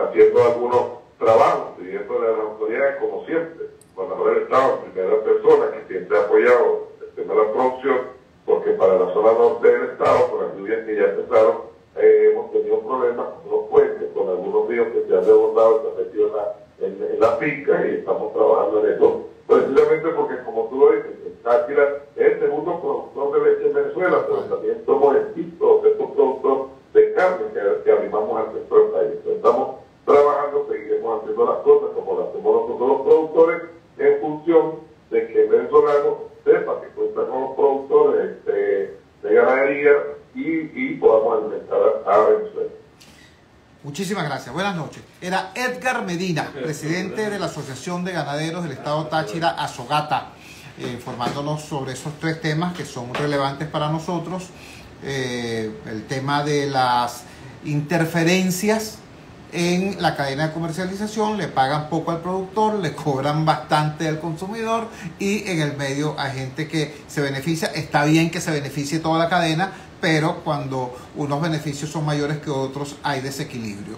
haciendo algunos trabajos, pidiéndole a las autoridades, como siempre, gobernador del Estado, primera persona que siempre ha apoyado el tema de la producción, porque para la zona norte del Estado, con las lluvias que ya empezaron, hemos tenido problemas con los puentes, con algunos ríos que se han desbordado y se han metido en la finca, y estamos trabajando en eso. Precisamente porque, como tú lo dices, Táchira es el segundo productor de leche en Venezuela, pero también somos el quinto productor de carne que arrimamos al resto del país. Entonces, estamos trabajando, seguiremos haciendo las cosas como las hacemos nosotros los productores, en función de que el venezolano sepa que cuenta con los productores de ganadería y podamos alimentar a Venezuela. Muchísimas gracias. Buenas noches. Era Edgar Medina, presidente de la Asociación de Ganaderos del Estado Táchira, Asogata, informándonos sobre esos 3 temas que son relevantes para nosotros. El tema de las interferencias en la cadena de comercialización, le pagan poco al productor, le cobran bastante al consumidor, y en el medio hay gente que se beneficia. Está bien que se beneficie toda la cadena, pero cuando unos beneficios son mayores que otros hay desequilibrio.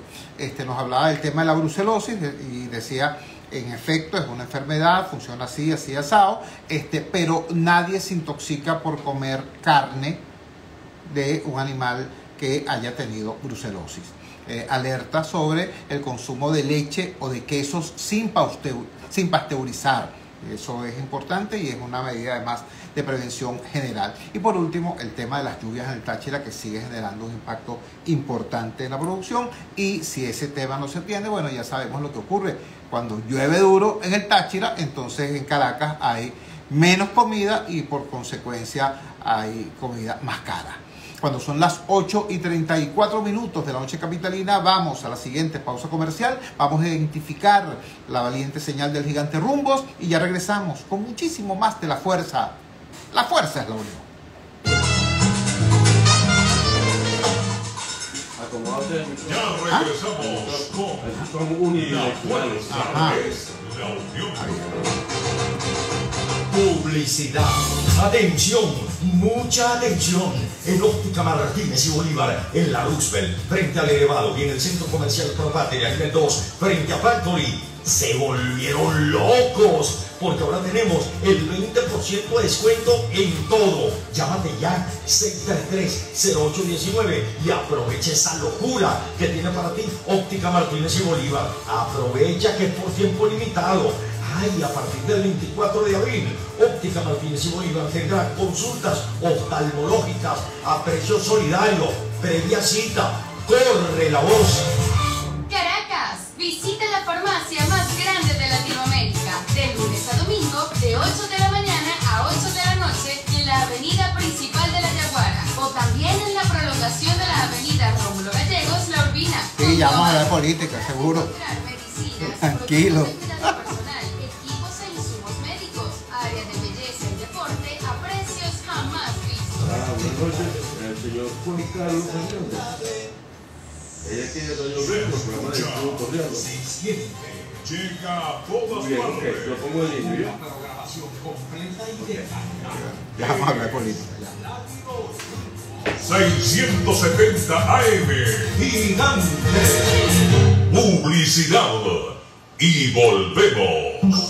Nos hablaba del tema de la brucelosis y decía, en efecto, es una enfermedad, funciona así, asado, pero nadie se intoxica por comer carne de un animal que haya tenido brucelosis. Alerta sobre el consumo de leche o de quesos sin pasteurizar. Eso es importante y es una medida además de prevención general. Y por último, el tema de las lluvias en el Táchira, que sigue generando un impacto importante en la producción, y si ese tema no se atiende, bueno, ya sabemos lo que ocurre. Cuando llueve duro en el Táchira, entonces en Caracas hay menos comida y por consecuencia hay comida más cara. Cuando son las 8:34 de la noche capitalina, vamos a la siguiente pausa comercial. Vamos a identificar la valiente señal del gigante Rumbos y ya regresamos con muchísimo más de La Fuerza. La fuerza es la unión. Ya regresamos con La Fuerza es la unión. Publicidad. Atención, mucha atención. En Óptica Martínez y Bolívar, en la Roosevelt, frente al Elevado y en el Centro Comercial Propatria, nivel 2, frente a Factory, se volvieron locos, porque ahora tenemos el 20% de descuento en todo. Llámate ya, 633-0819 y aprovecha esa locura que tiene para ti Óptica Martínez y Bolívar. Aprovecha que es por tiempo limitado. Ay, a partir del 24 de abril, Óptica Martínez y Bolívar tendrá consultas oftalmológicas a precio solidario, previa cita. ¡Corre la voz! Caracas, visita la farmacia más grande de Latinoamérica, de lunes a domingo, de 8 de la mañana a 8 de la noche, en la avenida principal de La Yaguara, o también en la prolongación de la avenida Rómulo Gallegos, La Urbina. Sí, ya vamos a hablar de política, seguro. Tranquilo. Buenas noches, el señor Juan Carlos Fernández. Ella tiene Doña Brito, programa de Estudio Cordial. Llega a todas Bien, partes. lo pongo en inicio. Ya vamos a hablar de política. Ya. 670 AM. Gigante. Publicidad. Y volvemos.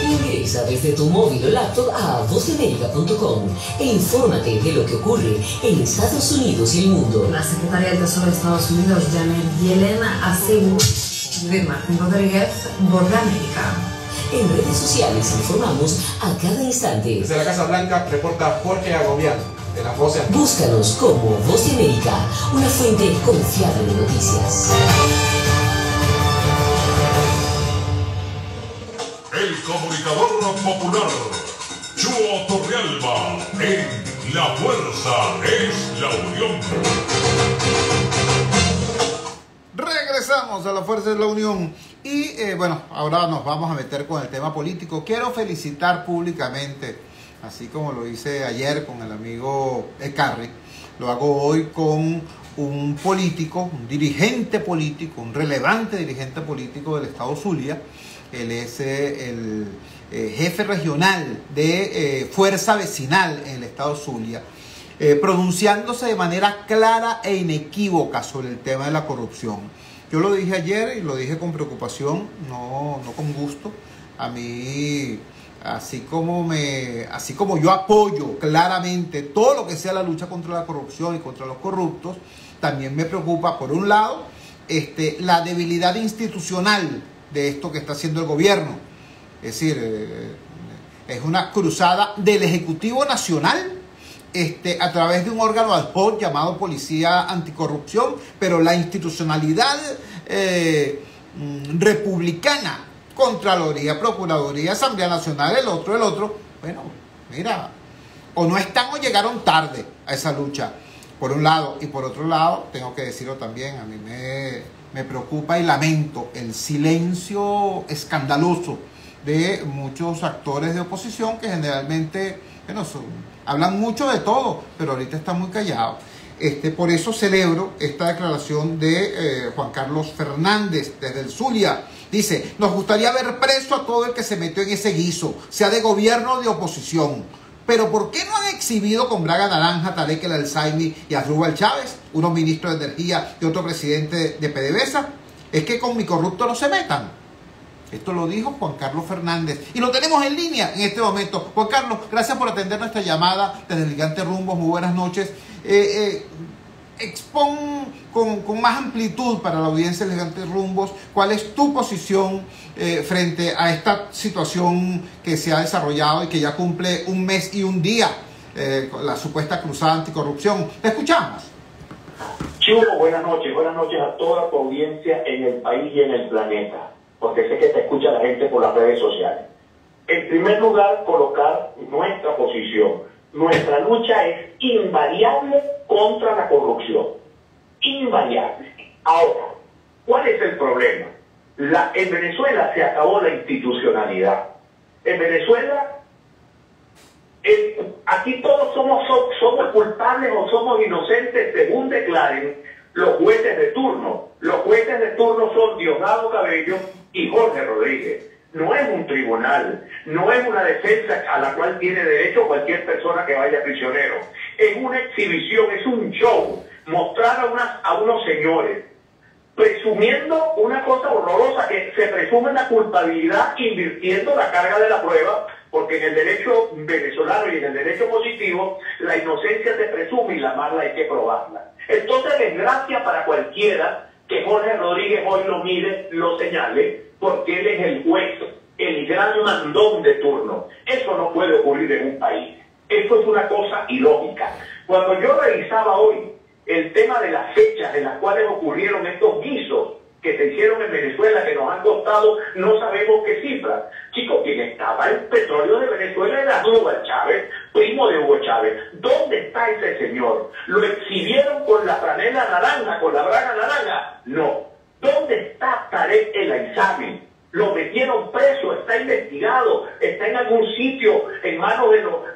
Ingresa desde tu móvil o laptop a vozdeamerica.com e infórmate de lo que ocurre en Estados Unidos y el mundo. La secretaria del Tesoro de Estados Unidos, Janet Yellen, aseguró de Martín Rodríguez, Voz de América. En redes sociales informamos a cada instante. Desde la Casa Blanca reporta Jorge Agobián, de la Voz de América. Búscanos como Voz de América, una fuente confiable de noticias. El comunicador popular, Chuo Torrealba, en La Fuerza es la Unión. Regresamos a La Fuerza es la Unión. Y bueno, ahora nos vamos a meter con el tema político. Quiero felicitar públicamente, así como lo hice ayer con el amigo Ecarri, lo hago hoy con un político, un dirigente político, un relevante dirigente político del estado Zulia. Él es el jefe regional de Fuerza Vecinal en el estado Zulia, pronunciándose de manera clara e inequívoca sobre el tema de la corrupción. Yo lo dije ayer y lo dije con preocupación, no con gusto. A mí, así como yo apoyo claramente todo lo que sea la lucha contra la corrupción y contra los corruptos, también me preocupa, por un lado, la debilidad institucional de esto que está haciendo el gobierno. Es decir, es una cruzada del Ejecutivo Nacional a través de un órgano ad hoc llamado Policía Anticorrupción, pero la institucionalidad republicana, Contraloría, Procuraduría, Asamblea Nacional, el otro, bueno, mira, o no están o llegaron tarde a esa lucha, por un lado. Y por otro lado, tengo que decirlo también, a mí me preocupa y lamento el silencio escandaloso de muchos actores de oposición que generalmente, bueno, hablan mucho de todo, pero ahorita están muy callados. Por eso celebro esta declaración de Juan Carlos Fernández desde el Zulia. Dice: nos gustaría ver preso a todo el que se metió en ese guiso, sea de gobierno o de oposición. Pero ¿por qué no han exhibido con Braga Naranja, Tarek El Alzaimi y Asdrúbal Chávez, unos ministros de Energía y otro presidente de PDVSA? Es que con mi corrupto no se metan. Esto lo dijo Juan Carlos Fernández. Y lo tenemos en línea en este momento. Juan Carlos, gracias por atender nuestra llamada desde el Gigante Rumbos. Muy buenas noches. Expon con más amplitud para la audiencia del Gigante Rumbos cuál es tu posición frente a esta situación que se ha desarrollado y que ya cumple un mes y un día, la supuesta cruzada anticorrupción. Te escuchamos. Chulo, buenas noches a toda tu audiencia en el país y en el planeta, porque sé que te escucha la gente por las redes sociales. En primer lugar, colocar nuestra posición. Nuestra lucha es invariable contra la corrupción. Invariable. Ahora, ¿cuál es el problema? En Venezuela se acabó la institucionalidad. En Venezuela, aquí todos somos culpables o somos inocentes según declaren los jueces de turno. Los jueces de turno son Diosdado Cabello y Jorge Rodríguez. no es un tribunal, no es una defensa a la cual tiene derecho cualquier persona que vaya prisionero. Es una exhibición, es un show, mostrar a unos señores presumiendo una cosa horrorosa, que se presume la culpabilidad invirtiendo la carga de la prueba, porque en el derecho venezolano y en el derecho positivo la inocencia se presume y la mala hay que probarla. Entonces, desgracia para cualquiera que Jorge Rodríguez hoy lo mire, lo señale, porque él es el juez, el gran mandón de turno. Eso no puede ocurrir en un país. Eso es una cosa ilógica. Cuando yo revisaba hoy el tema de las fechas en las cuales ocurrieron estos guisos que se hicieron en Venezuela, que nos han costado no sabemos qué cifras. Chicos, quien estaba en petróleo de Venezuela era Aníbal Chávez, primo de Hugo Chávez. ¿Dónde está ese señor? ¿Lo exhibieron con la franela naranja, con la braga naranja? No. ¿Dónde está Tarek El Aizami? Lo metieron preso, está investigado, está en algún sitio en manos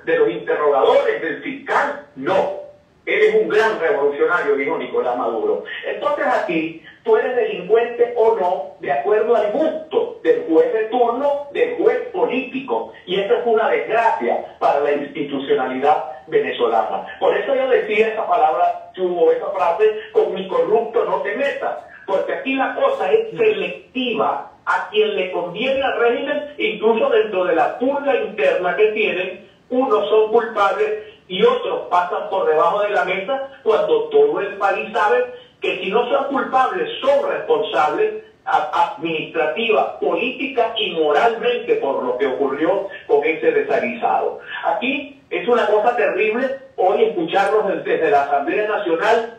de los interrogadores, del fiscal. No. Él es un gran revolucionario, dijo Nicolás Maduro. Entonces aquí, tú eres delincuente o no, de acuerdo al gusto del juez de turno, del juez político. Y esto es una desgracia para la institucionalidad venezolana. Por eso yo decía esa palabra, esa frase, con mi corrupto no te metas. Porque aquí la cosa es selectiva a quien le conviene al régimen, incluso dentro de la purga interna que tienen, unos son culpables y otros pasan por debajo de la mesa, cuando todo el país sabe que si no son culpables, son responsables administrativa, política y moralmente por lo que ocurrió con ese desaguisado. Aquí es una cosa terrible hoy escucharlos desde la Asamblea Nacional.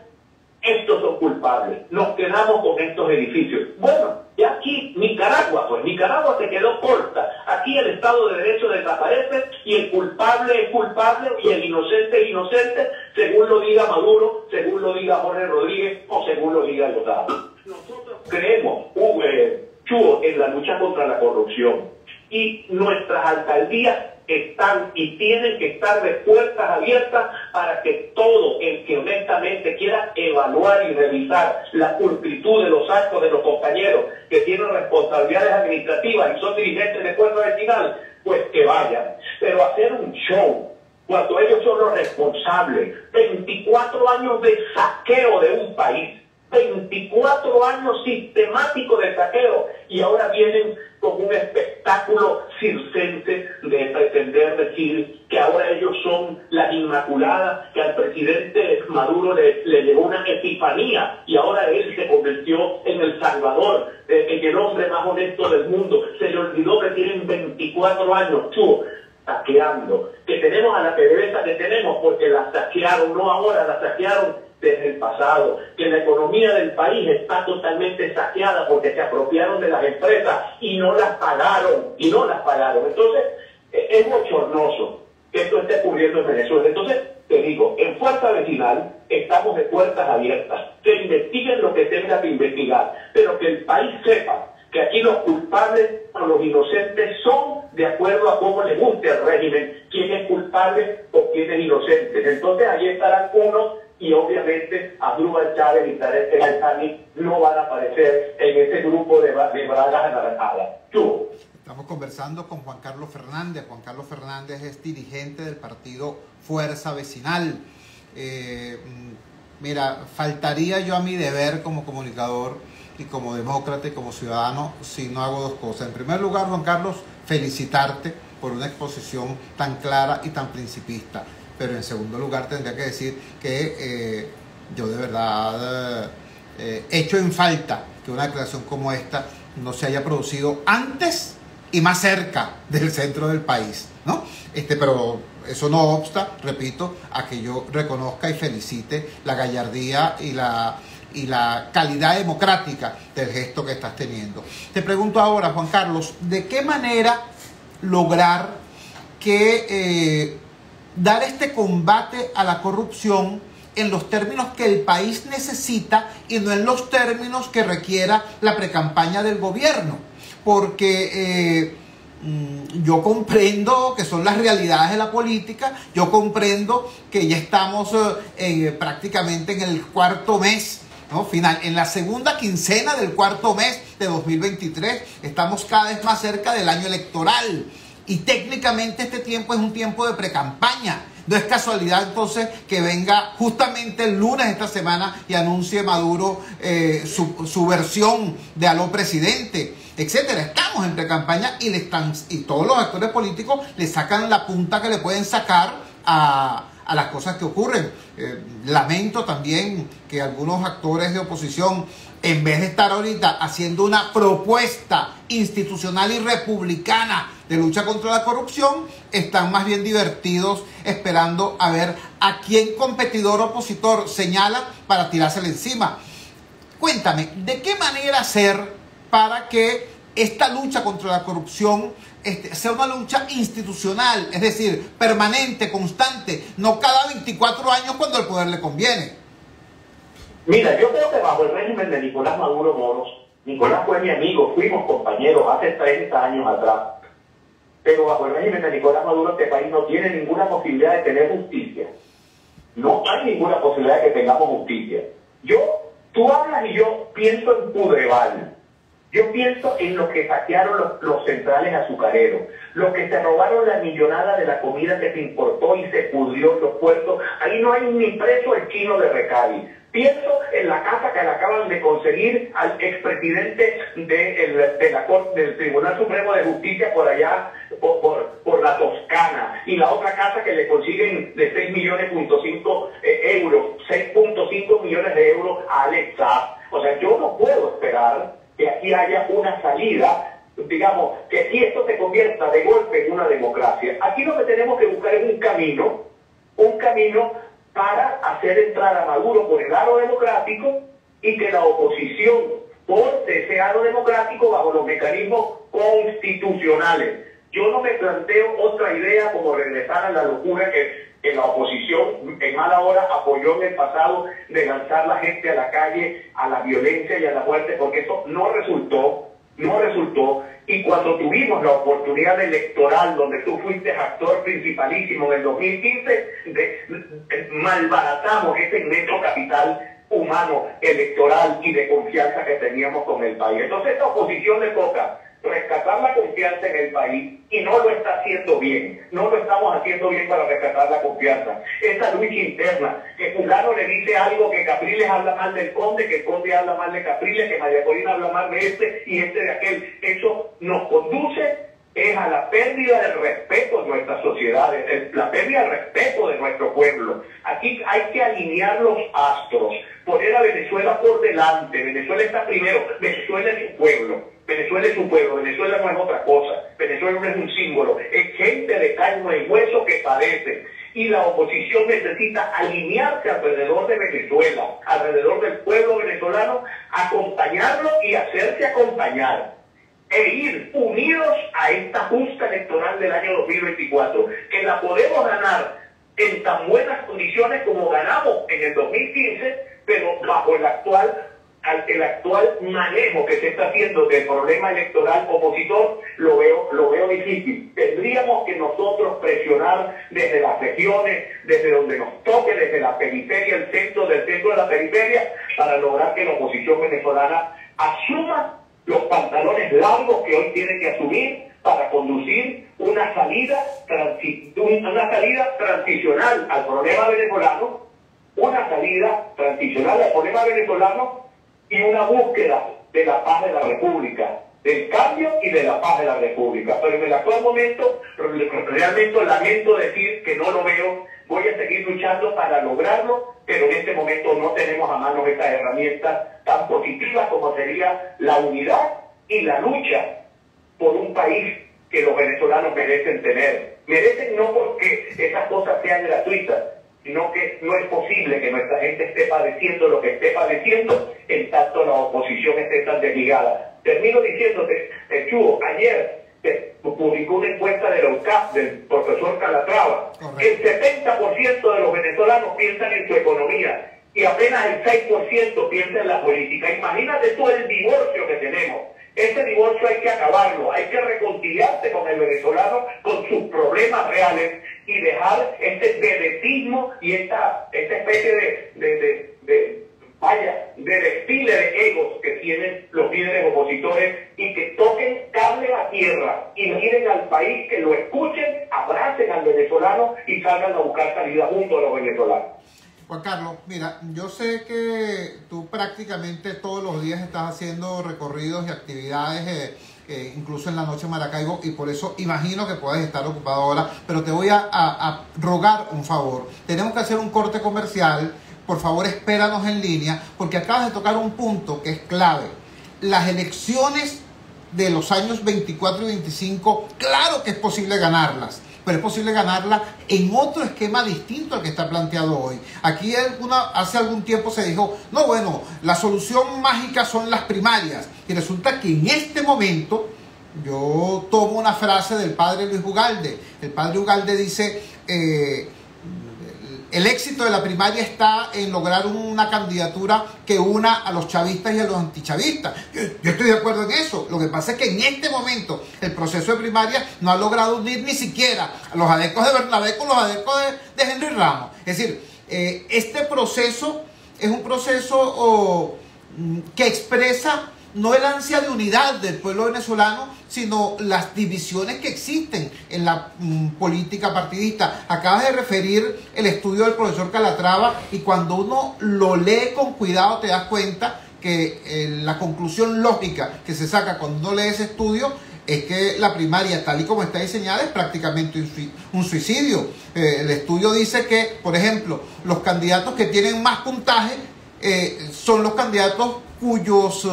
Estos son culpables, nos quedamos con estos edificios. Bueno, y aquí Nicaragua, pues Nicaragua se quedó corta. Aquí el Estado de Derecho desaparece y el culpable es culpable y el inocente es inocente, según lo diga Maduro, según lo diga Jorge Rodríguez o según lo diga Lozano. Nosotros creemos, Chuo, en la lucha contra la corrupción, y nuestras alcaldías están y tienen que estar de puertas abiertas para que todo el que honestamente quiera evaluar y revisar la pulcritud de los actos de los compañeros que tienen responsabilidades administrativas y son dirigentes de fuerza vecinal, pues que vayan. Pero hacer un show cuando ellos son los responsables, 24 años de saqueo de un país, 24 años sistemáticos de saqueo, y ahora vienen con un espectáculo circense de pretender decir que ahora ellos son las inmaculadas, que al presidente Maduro le llegó una epifanía y ahora él se convirtió en el salvador, en el hombre más honesto del mundo. Se le olvidó que tienen 24 años, saqueando, que tenemos a la PDVSA que tenemos porque la saquearon, no ahora, la saquearon desde el pasado, que la economía del país está totalmente saqueada porque se apropiaron de las empresas y no las pagaron, Entonces, es bochornoso que esto esté ocurriendo en Venezuela. Entonces, te digo, en Fuerza Vecinal estamos de puertas abiertas, que investiguen lo que tenga que investigar, pero que el país sepa que aquí los culpables o los inocentes son de acuerdo a cómo le guste al régimen, quién es culpable o quién es inocente. Entonces, allí estarán unos, y obviamente Aníbal Chávez y Tarek El Aizami no van a aparecer en ese grupo de bragas anaranjadas. Estamos conversando con Juan Carlos Fernández. Juan Carlos Fernández es dirigente del partido Fuerza Vecinal. Mira, faltaría yo a mi deber como comunicador y como demócrata y como ciudadano si no hago dos cosas. En primer lugar, Juan Carlos, felicitarte por una exposición tan clara y tan principista. Pero en segundo lugar tendría que decir que yo de verdad echo en falta que una declaración como esta no se haya producido antes y más cerca del centro del país, ¿no? Pero eso no obsta, repito, a que yo reconozca y felicite la gallardía y la calidad democrática del gesto que estás teniendo. Te pregunto ahora, Juan Carlos, ¿de qué manera lograr que dar este combate a la corrupción en los términos que el país necesita y no en los términos que requiera la precampaña del gobierno? Porque yo comprendo que son las realidades de la política, yo comprendo que ya estamos prácticamente en el cuarto mes ¿no? Final, en la segunda quincena del cuarto mes de 2023, estamos cada vez más cerca del año electoral. Y técnicamente este tiempo es un tiempo de precampaña. No es casualidad entonces que venga justamente el lunes de esta semana y anuncie Maduro su versión de aló presidente, etcétera. Estamos en precampaña y todos los actores políticos le sacan la punta que le pueden sacar a las cosas que ocurren. Lamento también que algunos actores de oposición, en vez de estar ahorita haciendo una propuesta institucional y republicana de lucha contra la corrupción, están más bien divertidos esperando a ver a quién competidor opositor señala para tirársele encima. Cuéntame, ¿de qué manera hacer para que esta lucha contra la corrupción sea una lucha institucional, es decir, permanente, constante, no cada 24 años cuando el poder le conviene? Mira, yo creo que bajo el régimen de Nicolás Maduro Moros, Nicolás fue mi amigo, fuimos compañeros hace 30 años atrás, pero bajo el régimen de Nicolás Maduro este país no tiene ninguna posibilidad de tener justicia. No hay ninguna posibilidad de que tengamos justicia. Tú hablas y yo pienso en Pudreval. Yo pienso en los que saquearon los centrales azucareros, los que se robaron la millonada de la comida que se importó y se pudrió en los puertos. Ahí no hay ni preso el chino de Recali. Pienso en la casa que le acaban de conseguir al expresidente del Tribunal Supremo de Justicia por allá, por la Toscana, y la otra casa que le consiguen de 6.5 millones de euros a Alex Saab. O sea, yo no puedo esperar que aquí haya una salida, digamos, que aquí esto se convierta de golpe en una democracia. Aquí lo que tenemos que buscar es un camino para hacer entrar a Maduro por el aro democrático y que la oposición porte ese aro democrático bajo los mecanismos constitucionales. Yo no me planteo otra idea como regresar a la locura que la oposición en mala hora apoyó en el pasado de lanzar la gente a la calle, a la violencia y a la muerte, porque eso no resultó. Y cuando tuvimos la oportunidad electoral, donde tú fuiste actor principalísimo en el 2015, malbaratamos ese inmenso capital humano, electoral y de confianza que teníamos con el país. Entonces, esta oposición le toca rescatar la confianza en el país y no lo está haciendo bien. No lo estamos haciendo bien para rescatar la confianza. Esa lucha interna, que fulano le dice algo, que Capriles habla mal del Conde, que el Conde habla mal de Capriles, que María Corina habla mal de este y este de aquel. Eso nos conduce a la pérdida del respeto de nuestras sociedades, la pérdida del respeto de nuestro pueblo. Aquí hay que alinear los astros, poner a Venezuela por delante. Venezuela está primero, Venezuela es su pueblo. Venezuela es su pueblo, Venezuela no es otra cosa, Venezuela no es un símbolo, es gente de carne y hueso que padece. Y la oposición necesita alinearse alrededor de Venezuela, alrededor del pueblo venezolano, acompañarlo y hacerse acompañar, e ir unidos a esta justa electoral del año 2024, que la podemos ganar en tan buenas condiciones como ganamos en el 2015, pero bajo el actual manejo que se está haciendo del problema electoral opositor, lo veo difícil. Tendríamos que nosotros presionar desde las regiones, desde donde nos toque, desde la periferia, el centro del centro de la periferia, para lograr que la oposición venezolana asuma los pantalones largos que hoy tiene que asumir para conducir una salida transicional al problema venezolano, y una búsqueda de la paz de la República, del cambio y de la paz de la República. Pero en el actual momento, realmente lamento decir que no lo veo. Voy a seguir luchando para lograrlo, pero en este momento no tenemos a mano estas herramientas tan positivas como sería la unidad y la lucha por un país que los venezolanos merecen tener. Merecen no porque esas cosas sean gratuitas, sino que no es posible que nuestra gente esté padeciendo lo que esté padeciendo en tanto la oposición esté tan desligada. Termino diciéndote, Chugo, ayer se publicó una encuesta de la UCAP, del profesor Calatrava. El 70% de los venezolanos piensan en su economía y apenas el 6% piensa en la política. Imagínate tú el divorcio que tenemos. Ese divorcio hay que acabarlo, hay que reconciliarse con el venezolano, con sus problemas reales y dejar este vedetismo y esta especie de es y que toquen cable a tierra y miren al país, que lo escuchen, abracen al venezolano y salgan a buscar salida junto a los venezolanos. Juan Carlos, mira, yo sé que tú prácticamente todos los días estás haciendo recorridos y actividades, incluso en la noche en Maracaibo, y por eso imagino que puedes estar ocupado ahora, pero te voy a rogar un favor. Tenemos que hacer un corte comercial. Por favor, espéranos en línea, porque acabas de tocar un punto que es clave. Las elecciones de los años 24 y 25, claro que es posible ganarlas, pero es posible ganarla en otro esquema distinto al que está planteado hoy. Aquí hace algún tiempo se dijo, no, bueno, la solución mágica son las primarias. Y resulta que en este momento, yo tomo una frase del padre Luis Ugalde. El padre Ugalde dice, el éxito de la primaria está en lograr una candidatura que una a los chavistas y a los antichavistas. Yo estoy de acuerdo en eso. Lo que pasa es que en este momento el proceso de primaria no ha logrado unir ni siquiera a los adeptos de Bernabé con los adeptos de Henry Ramos. Es decir, este proceso es un proceso que expresa no el ansia de unidad del pueblo venezolano, sino las divisiones que existen en la política partidista. Acabas de referir el estudio del profesor Calatrava, y cuando uno lo lee con cuidado te das cuenta que la conclusión lógica que se saca cuando uno lee ese estudio es que la primaria, tal y como está diseñada, es prácticamente un suicidio. El estudio dice que, por ejemplo, los candidatos que tienen más puntaje son los candidatos cuyos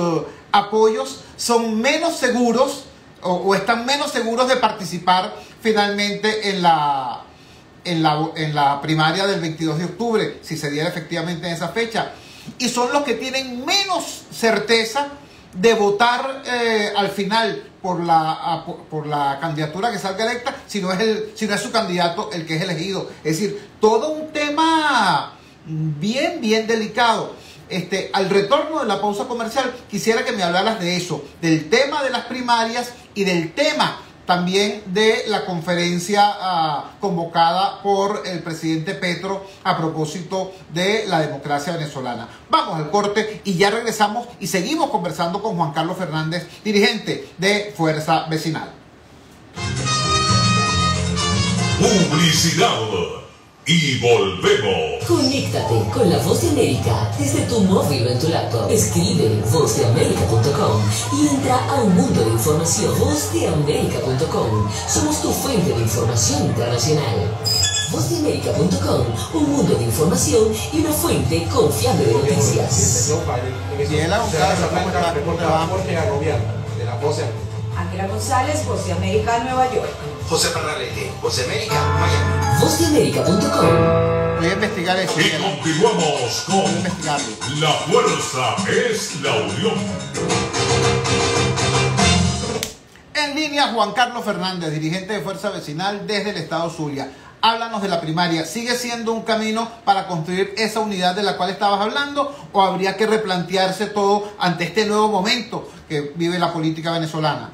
apoyos son menos seguros o están menos seguros de participar finalmente en la primaria del 22 de octubre, si se diera efectivamente en esa fecha. Y son los que tienen menos certeza de votar al final por la candidatura que salga electa, si no es su candidato el que es elegido. Es decir, todo un tema bien delicado. Al retorno de la pausa comercial, quisiera que me hablaras de eso, del tema de las primarias y del tema también de la conferencia convocada por el presidente Petro a propósito de la democracia venezolana. Vamos al corte y ya regresamos y seguimos conversando con Juan Carlos Fernández, dirigente de Fuerza Vecinal. Publicidad. Y volvemos. Conéctate con la Voz de América desde tu móvil o en tu laptop. Escribe vozdeamerica.com y entra a un mundo de información. Vozdeamerica.com. Somos tu fuente de información internacional. Vozdeamerica.com. Un mundo de información y una fuente confiable de noticias. Ángela González, Voz de América, Nueva York. José Parralete, Voz de América, Miami. Vozdeamerica.com. Voy a investigar eso. Y continuamos con La Fuerza es la Unión. En línea, Juan Carlos Fernández, dirigente de Fuerza Vecinal desde el estado Zulia. Háblanos de la primaria. ¿Sigue siendo un camino para construir esa unidad de la cual estabas hablando, o habría que replantearse todo ante este nuevo momento que vive la política venezolana?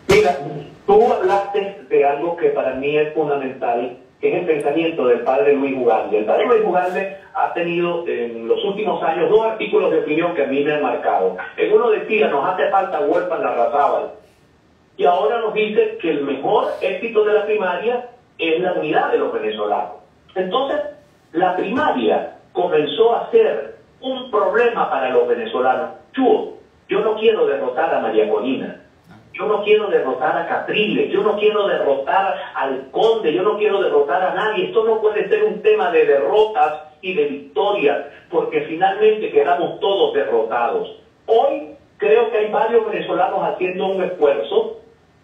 Mira, tú hablaste de algo que para mí es fundamental, que es el pensamiento del padre Luis Ugalde. El padre Luis Ugalde ha tenido en los últimos años 2 artículos de opinión que a mí me han marcado. En uno decía, nos hace falta Huelpa en la Larrazábal. Y ahora nos dice que el mejor éxito de la primaria es la unidad de los venezolanos. Entonces, la primaria comenzó a ser un problema para los venezolanos. Yo no quiero derrotar a María Corina. Yo no quiero derrotar a Capriles, yo no quiero derrotar al Conde, yo no quiero derrotar a nadie. Esto no puede ser un tema de derrotas y de victorias, porque finalmente quedamos todos derrotados. Hoy creo que hay varios venezolanos haciendo un esfuerzo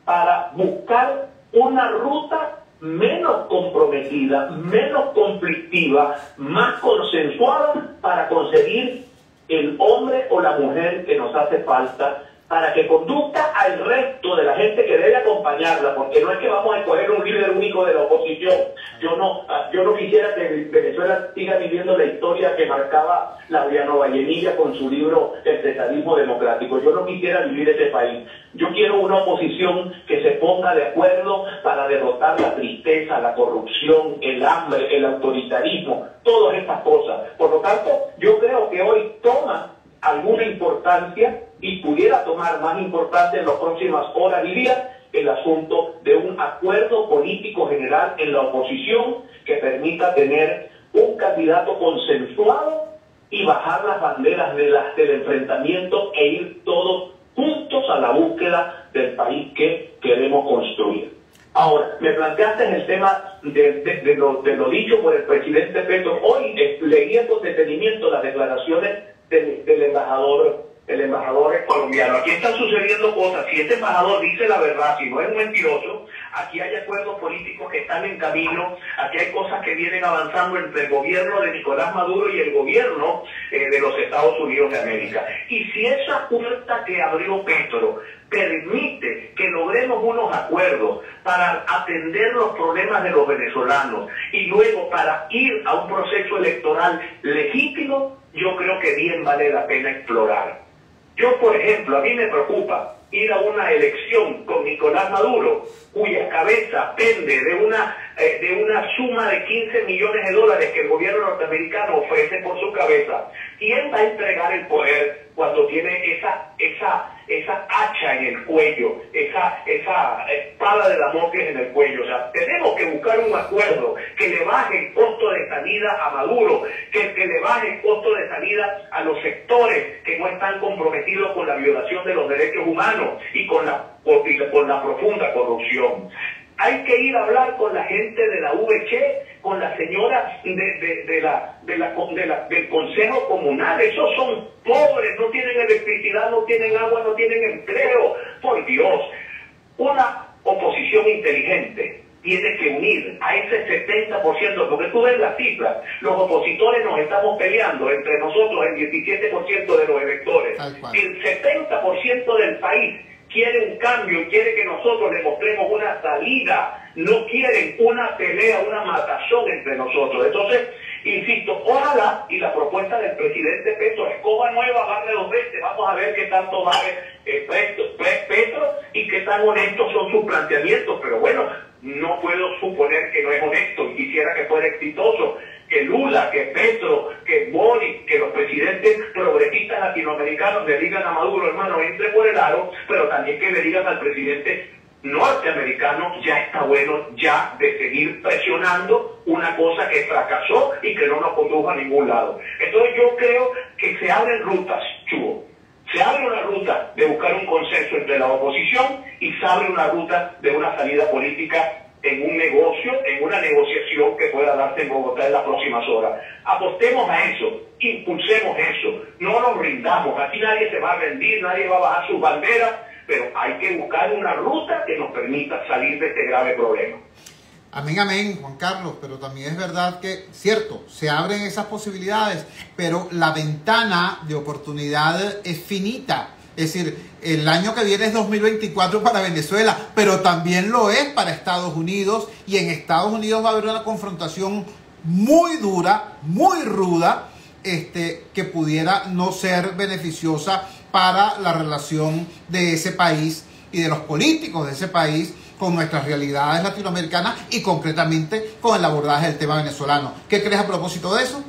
para buscar una ruta menos comprometida, menos conflictiva, más consensuada para conseguir el hombre o la mujer que nos hace falta, para que conduzca al resto de la gente que debe acompañarla, porque no es que vamos a escoger un líder único de la oposición. Yo no quisiera que Venezuela siga viviendo la historia que marcaba Laureano Vallenilla con su libro El Cestarismo Democrático. Yo no quisiera vivir ese país. Yo quiero una oposición que se ponga de acuerdo para derrotar la tristeza, la corrupción, el hambre, el autoritarismo, todas estas cosas. Por lo tanto, yo creo que hoy toma alguna importancia y pudiera tomar más importante en las próximas horas y días el asunto de un acuerdo político general en la oposición que permita tener un candidato consensuado y bajar las banderas del enfrentamiento e ir todos juntos a la búsqueda del país que queremos construir. Ahora, me planteaste el tema de lo dicho por el presidente Petro. Hoy leía con detenimiento las declaraciones del embajador colombiano. Aquí están sucediendo cosas. Si este embajador dice la verdad, si no es un mentiroso, aquí hay acuerdos políticos que están en camino, aquí hay cosas que vienen avanzando entre el gobierno de Nicolás Maduro y el gobierno de los Estados Unidos de América. Y si esa puerta que abrió Petro permite que logremos unos acuerdos para atender los problemas de los venezolanos y luego para ir a un proceso electoral legítimo, yo creo que bien vale la pena explorar. Yo, por ejemplo, a mí me preocupa ir a una elección con Nicolás Maduro, cuya cabeza pende de una suma de 15 millones de dólares que el gobierno norteamericano ofrece por su cabeza. ¿Quién va a entregar el poder cuando tiene esa hacha en el cuello, esa espada de Damocles en el cuello? O sea, tenemos que buscar un acuerdo que le baje el costo de salida a Maduro, que le baje el costo de salida a los sectores que no están comprometidos con la violación de los derechos humanos y con la profunda corrupción. Hay que ir a hablar con la gente de la VC, con la señora del Consejo Comunal. Esos son pobres, no tienen electricidad, no tienen agua, no tienen empleo. Por Dios, una oposición inteligente tiene que unir a ese 70%, porque tú ves las cifras, los opositores nos estamos peleando entre nosotros el 17% de los electores. El 70% del país quiere un cambio, quiere que nosotros le mostremos una salida, no quieren una pelea, una matazón entre nosotros. Entonces, insisto, ojalá y la propuesta del presidente Petro, escoba nueva, barre 2 veces, vamos a ver qué tanto vale Petro y qué tan honestos son sus planteamientos, pero bueno, no puedo suponer que no es honesto y quisiera que fuera exitoso, que Lula, que Petro, que Boric, que los presidentes progresistas latinoamericanos le digan a Maduro, hermano, entre por el aro, pero también que le digan al presidente norteamericano, ya está bueno ya de seguir presionando una cosa que fracasó y que no nos condujo a ningún lado. Entonces yo creo que se abren rutas, Chugo. Se abre una ruta de buscar un consenso entre la oposición y se abre una ruta de una salida política en un negocio, en una negociación que pueda darse en Bogotá en las próximas horas. Apostemos a eso, impulsemos eso, no nos rindamos. Aquí nadie se va a rendir, nadie va a bajar sus banderas, pero hay que buscar una ruta que nos permita salir de este grave problema. Amén, amén, Juan Carlos, pero también es verdad que, cierto, se abren esas posibilidades, pero la ventana de oportunidad es finita. Es decir, el año que viene es 2024 para Venezuela, pero también lo es para Estados Unidos, y en Estados Unidos va a haber una confrontación muy dura, muy ruda, que pudiera no ser beneficiosa para la relación de ese país y de los políticos de ese país con nuestras realidades latinoamericanas y concretamente con el abordaje del tema venezolano. ¿Qué crees a propósito de eso?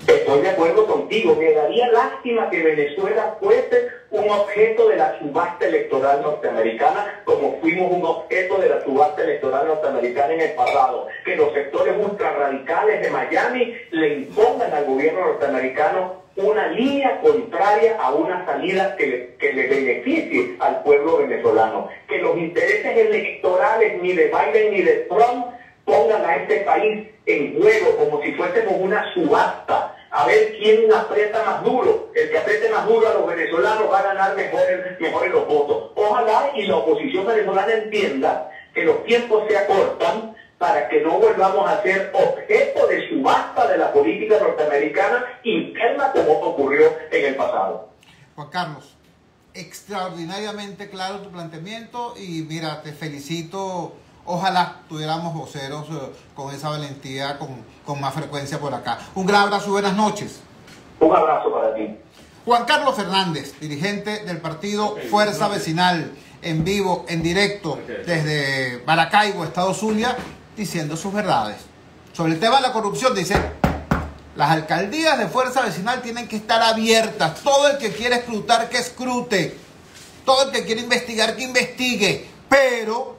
Estoy de acuerdo contigo. Me daría lástima que Venezuela fuese un objeto de la subasta electoral norteamericana, como fuimos un objeto de la subasta electoral norteamericana en el pasado. Que los sectores ultrarradicales de Miami le impongan al gobierno norteamericano una línea contraria a una salida que le beneficie al pueblo venezolano. Que los intereses electorales ni de Biden ni de Trump pongan a este país en juego como si fuésemos una subasta. A ver quién aprieta más duro. El que apriete más duro a los venezolanos va a ganar mejor los votos. Ojalá y la oposición venezolana entienda que los tiempos se acortan para que no volvamos a ser objeto de subasta de la política norteamericana interna como ocurrió en el pasado. Juan Carlos, extraordinariamente claro tu planteamiento y mira, te felicito. Ojalá tuviéramos voceros con esa valentía con más frecuencia por acá. Un gran abrazo y buenas noches. Un abrazo para ti. Juan Carlos Fernández, dirigente del partido Fuerza Vecinal, en vivo, en directo, desde Maracaibo, Estado Zulia, diciendo sus verdades. Sobre el tema de la corrupción, dice, las alcaldías de Fuerza Vecinal tienen que estar abiertas. Todo el que quiera escrutar, que escrute. Todo el que quiere investigar, que investigue. Pero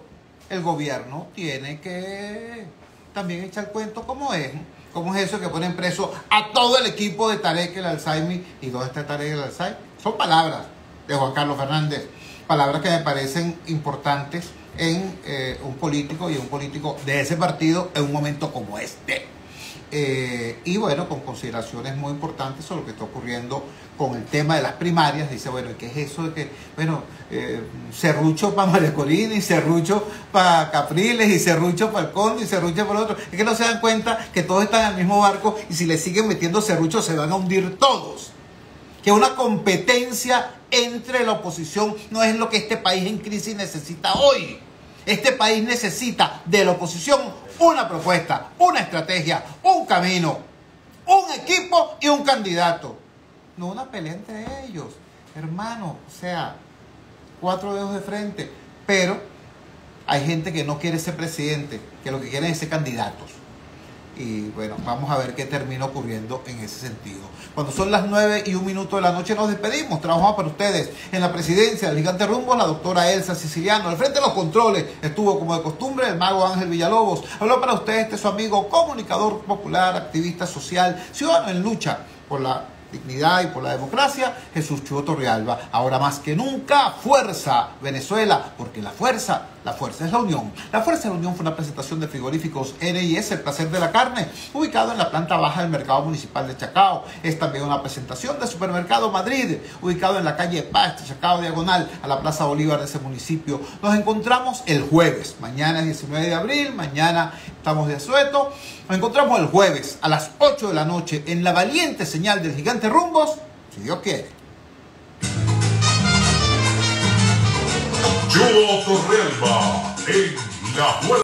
el gobierno tiene que también echar cuento cómo es. ¿Cómo es eso que ponen preso a todo el equipo de Tarek El Al-Zaimi? ¿Y dónde está Tarek El Al-Zaimi? Son palabras de Juan Carlos Fernández. Palabras que me parecen importantes en un político y un político de ese partido en un momento como este. Y bueno, con consideraciones muy importantes sobre lo que está ocurriendo con el tema de las primarias. Dice, bueno, ¿qué es eso de que, bueno, serrucho para María Corina y serrucho para Capriles y serrucho para el Conde y serrucho para el otro? Es que no se dan cuenta que todos están en el mismo barco y si le siguen metiendo serrucho se van a hundir todos. Que una competencia entre la oposición no es lo que este país en crisis necesita hoy. Este país necesita de la oposición una propuesta, una estrategia, un camino, un equipo y un candidato. No una pelea entre ellos, hermano. O sea, 4 dedos de frente. Pero hay gente que no quiere ser presidente, que lo que quieren es ser candidatos. Y bueno, vamos a ver qué termina ocurriendo en ese sentido. Cuando son las 9:01 de la noche nos despedimos. Trabajamos para ustedes en la presidencia del Gigante Rumbo, la doctora Elsa Siciliano. Al frente de los controles estuvo como de costumbre el mago Ángel Villalobos. Habló para ustedes su amigo, comunicador popular, activista social, ciudadano en lucha por la dignidad y por la democracia, Jesús Chuo Torrealba. Ahora más que nunca, fuerza Venezuela, porque la fuerza es la unión. La fuerza de la unión fue una presentación de Frigoríficos N&S, el placer de la carne, ubicado en la planta baja del mercado municipal de Chacao. Es también una presentación de Supermercado Madrid, ubicado en la calle Paz de Chacao, diagonal a la Plaza Bolívar de ese municipio. Nos encontramos el jueves, mañana es 19 de abril, mañana estamos de asueto. Nos encontramos el jueves a las 8 de la noche en la valiente señal del Gigante Rumbos, si Dios quiere. Chuo Torrealba en la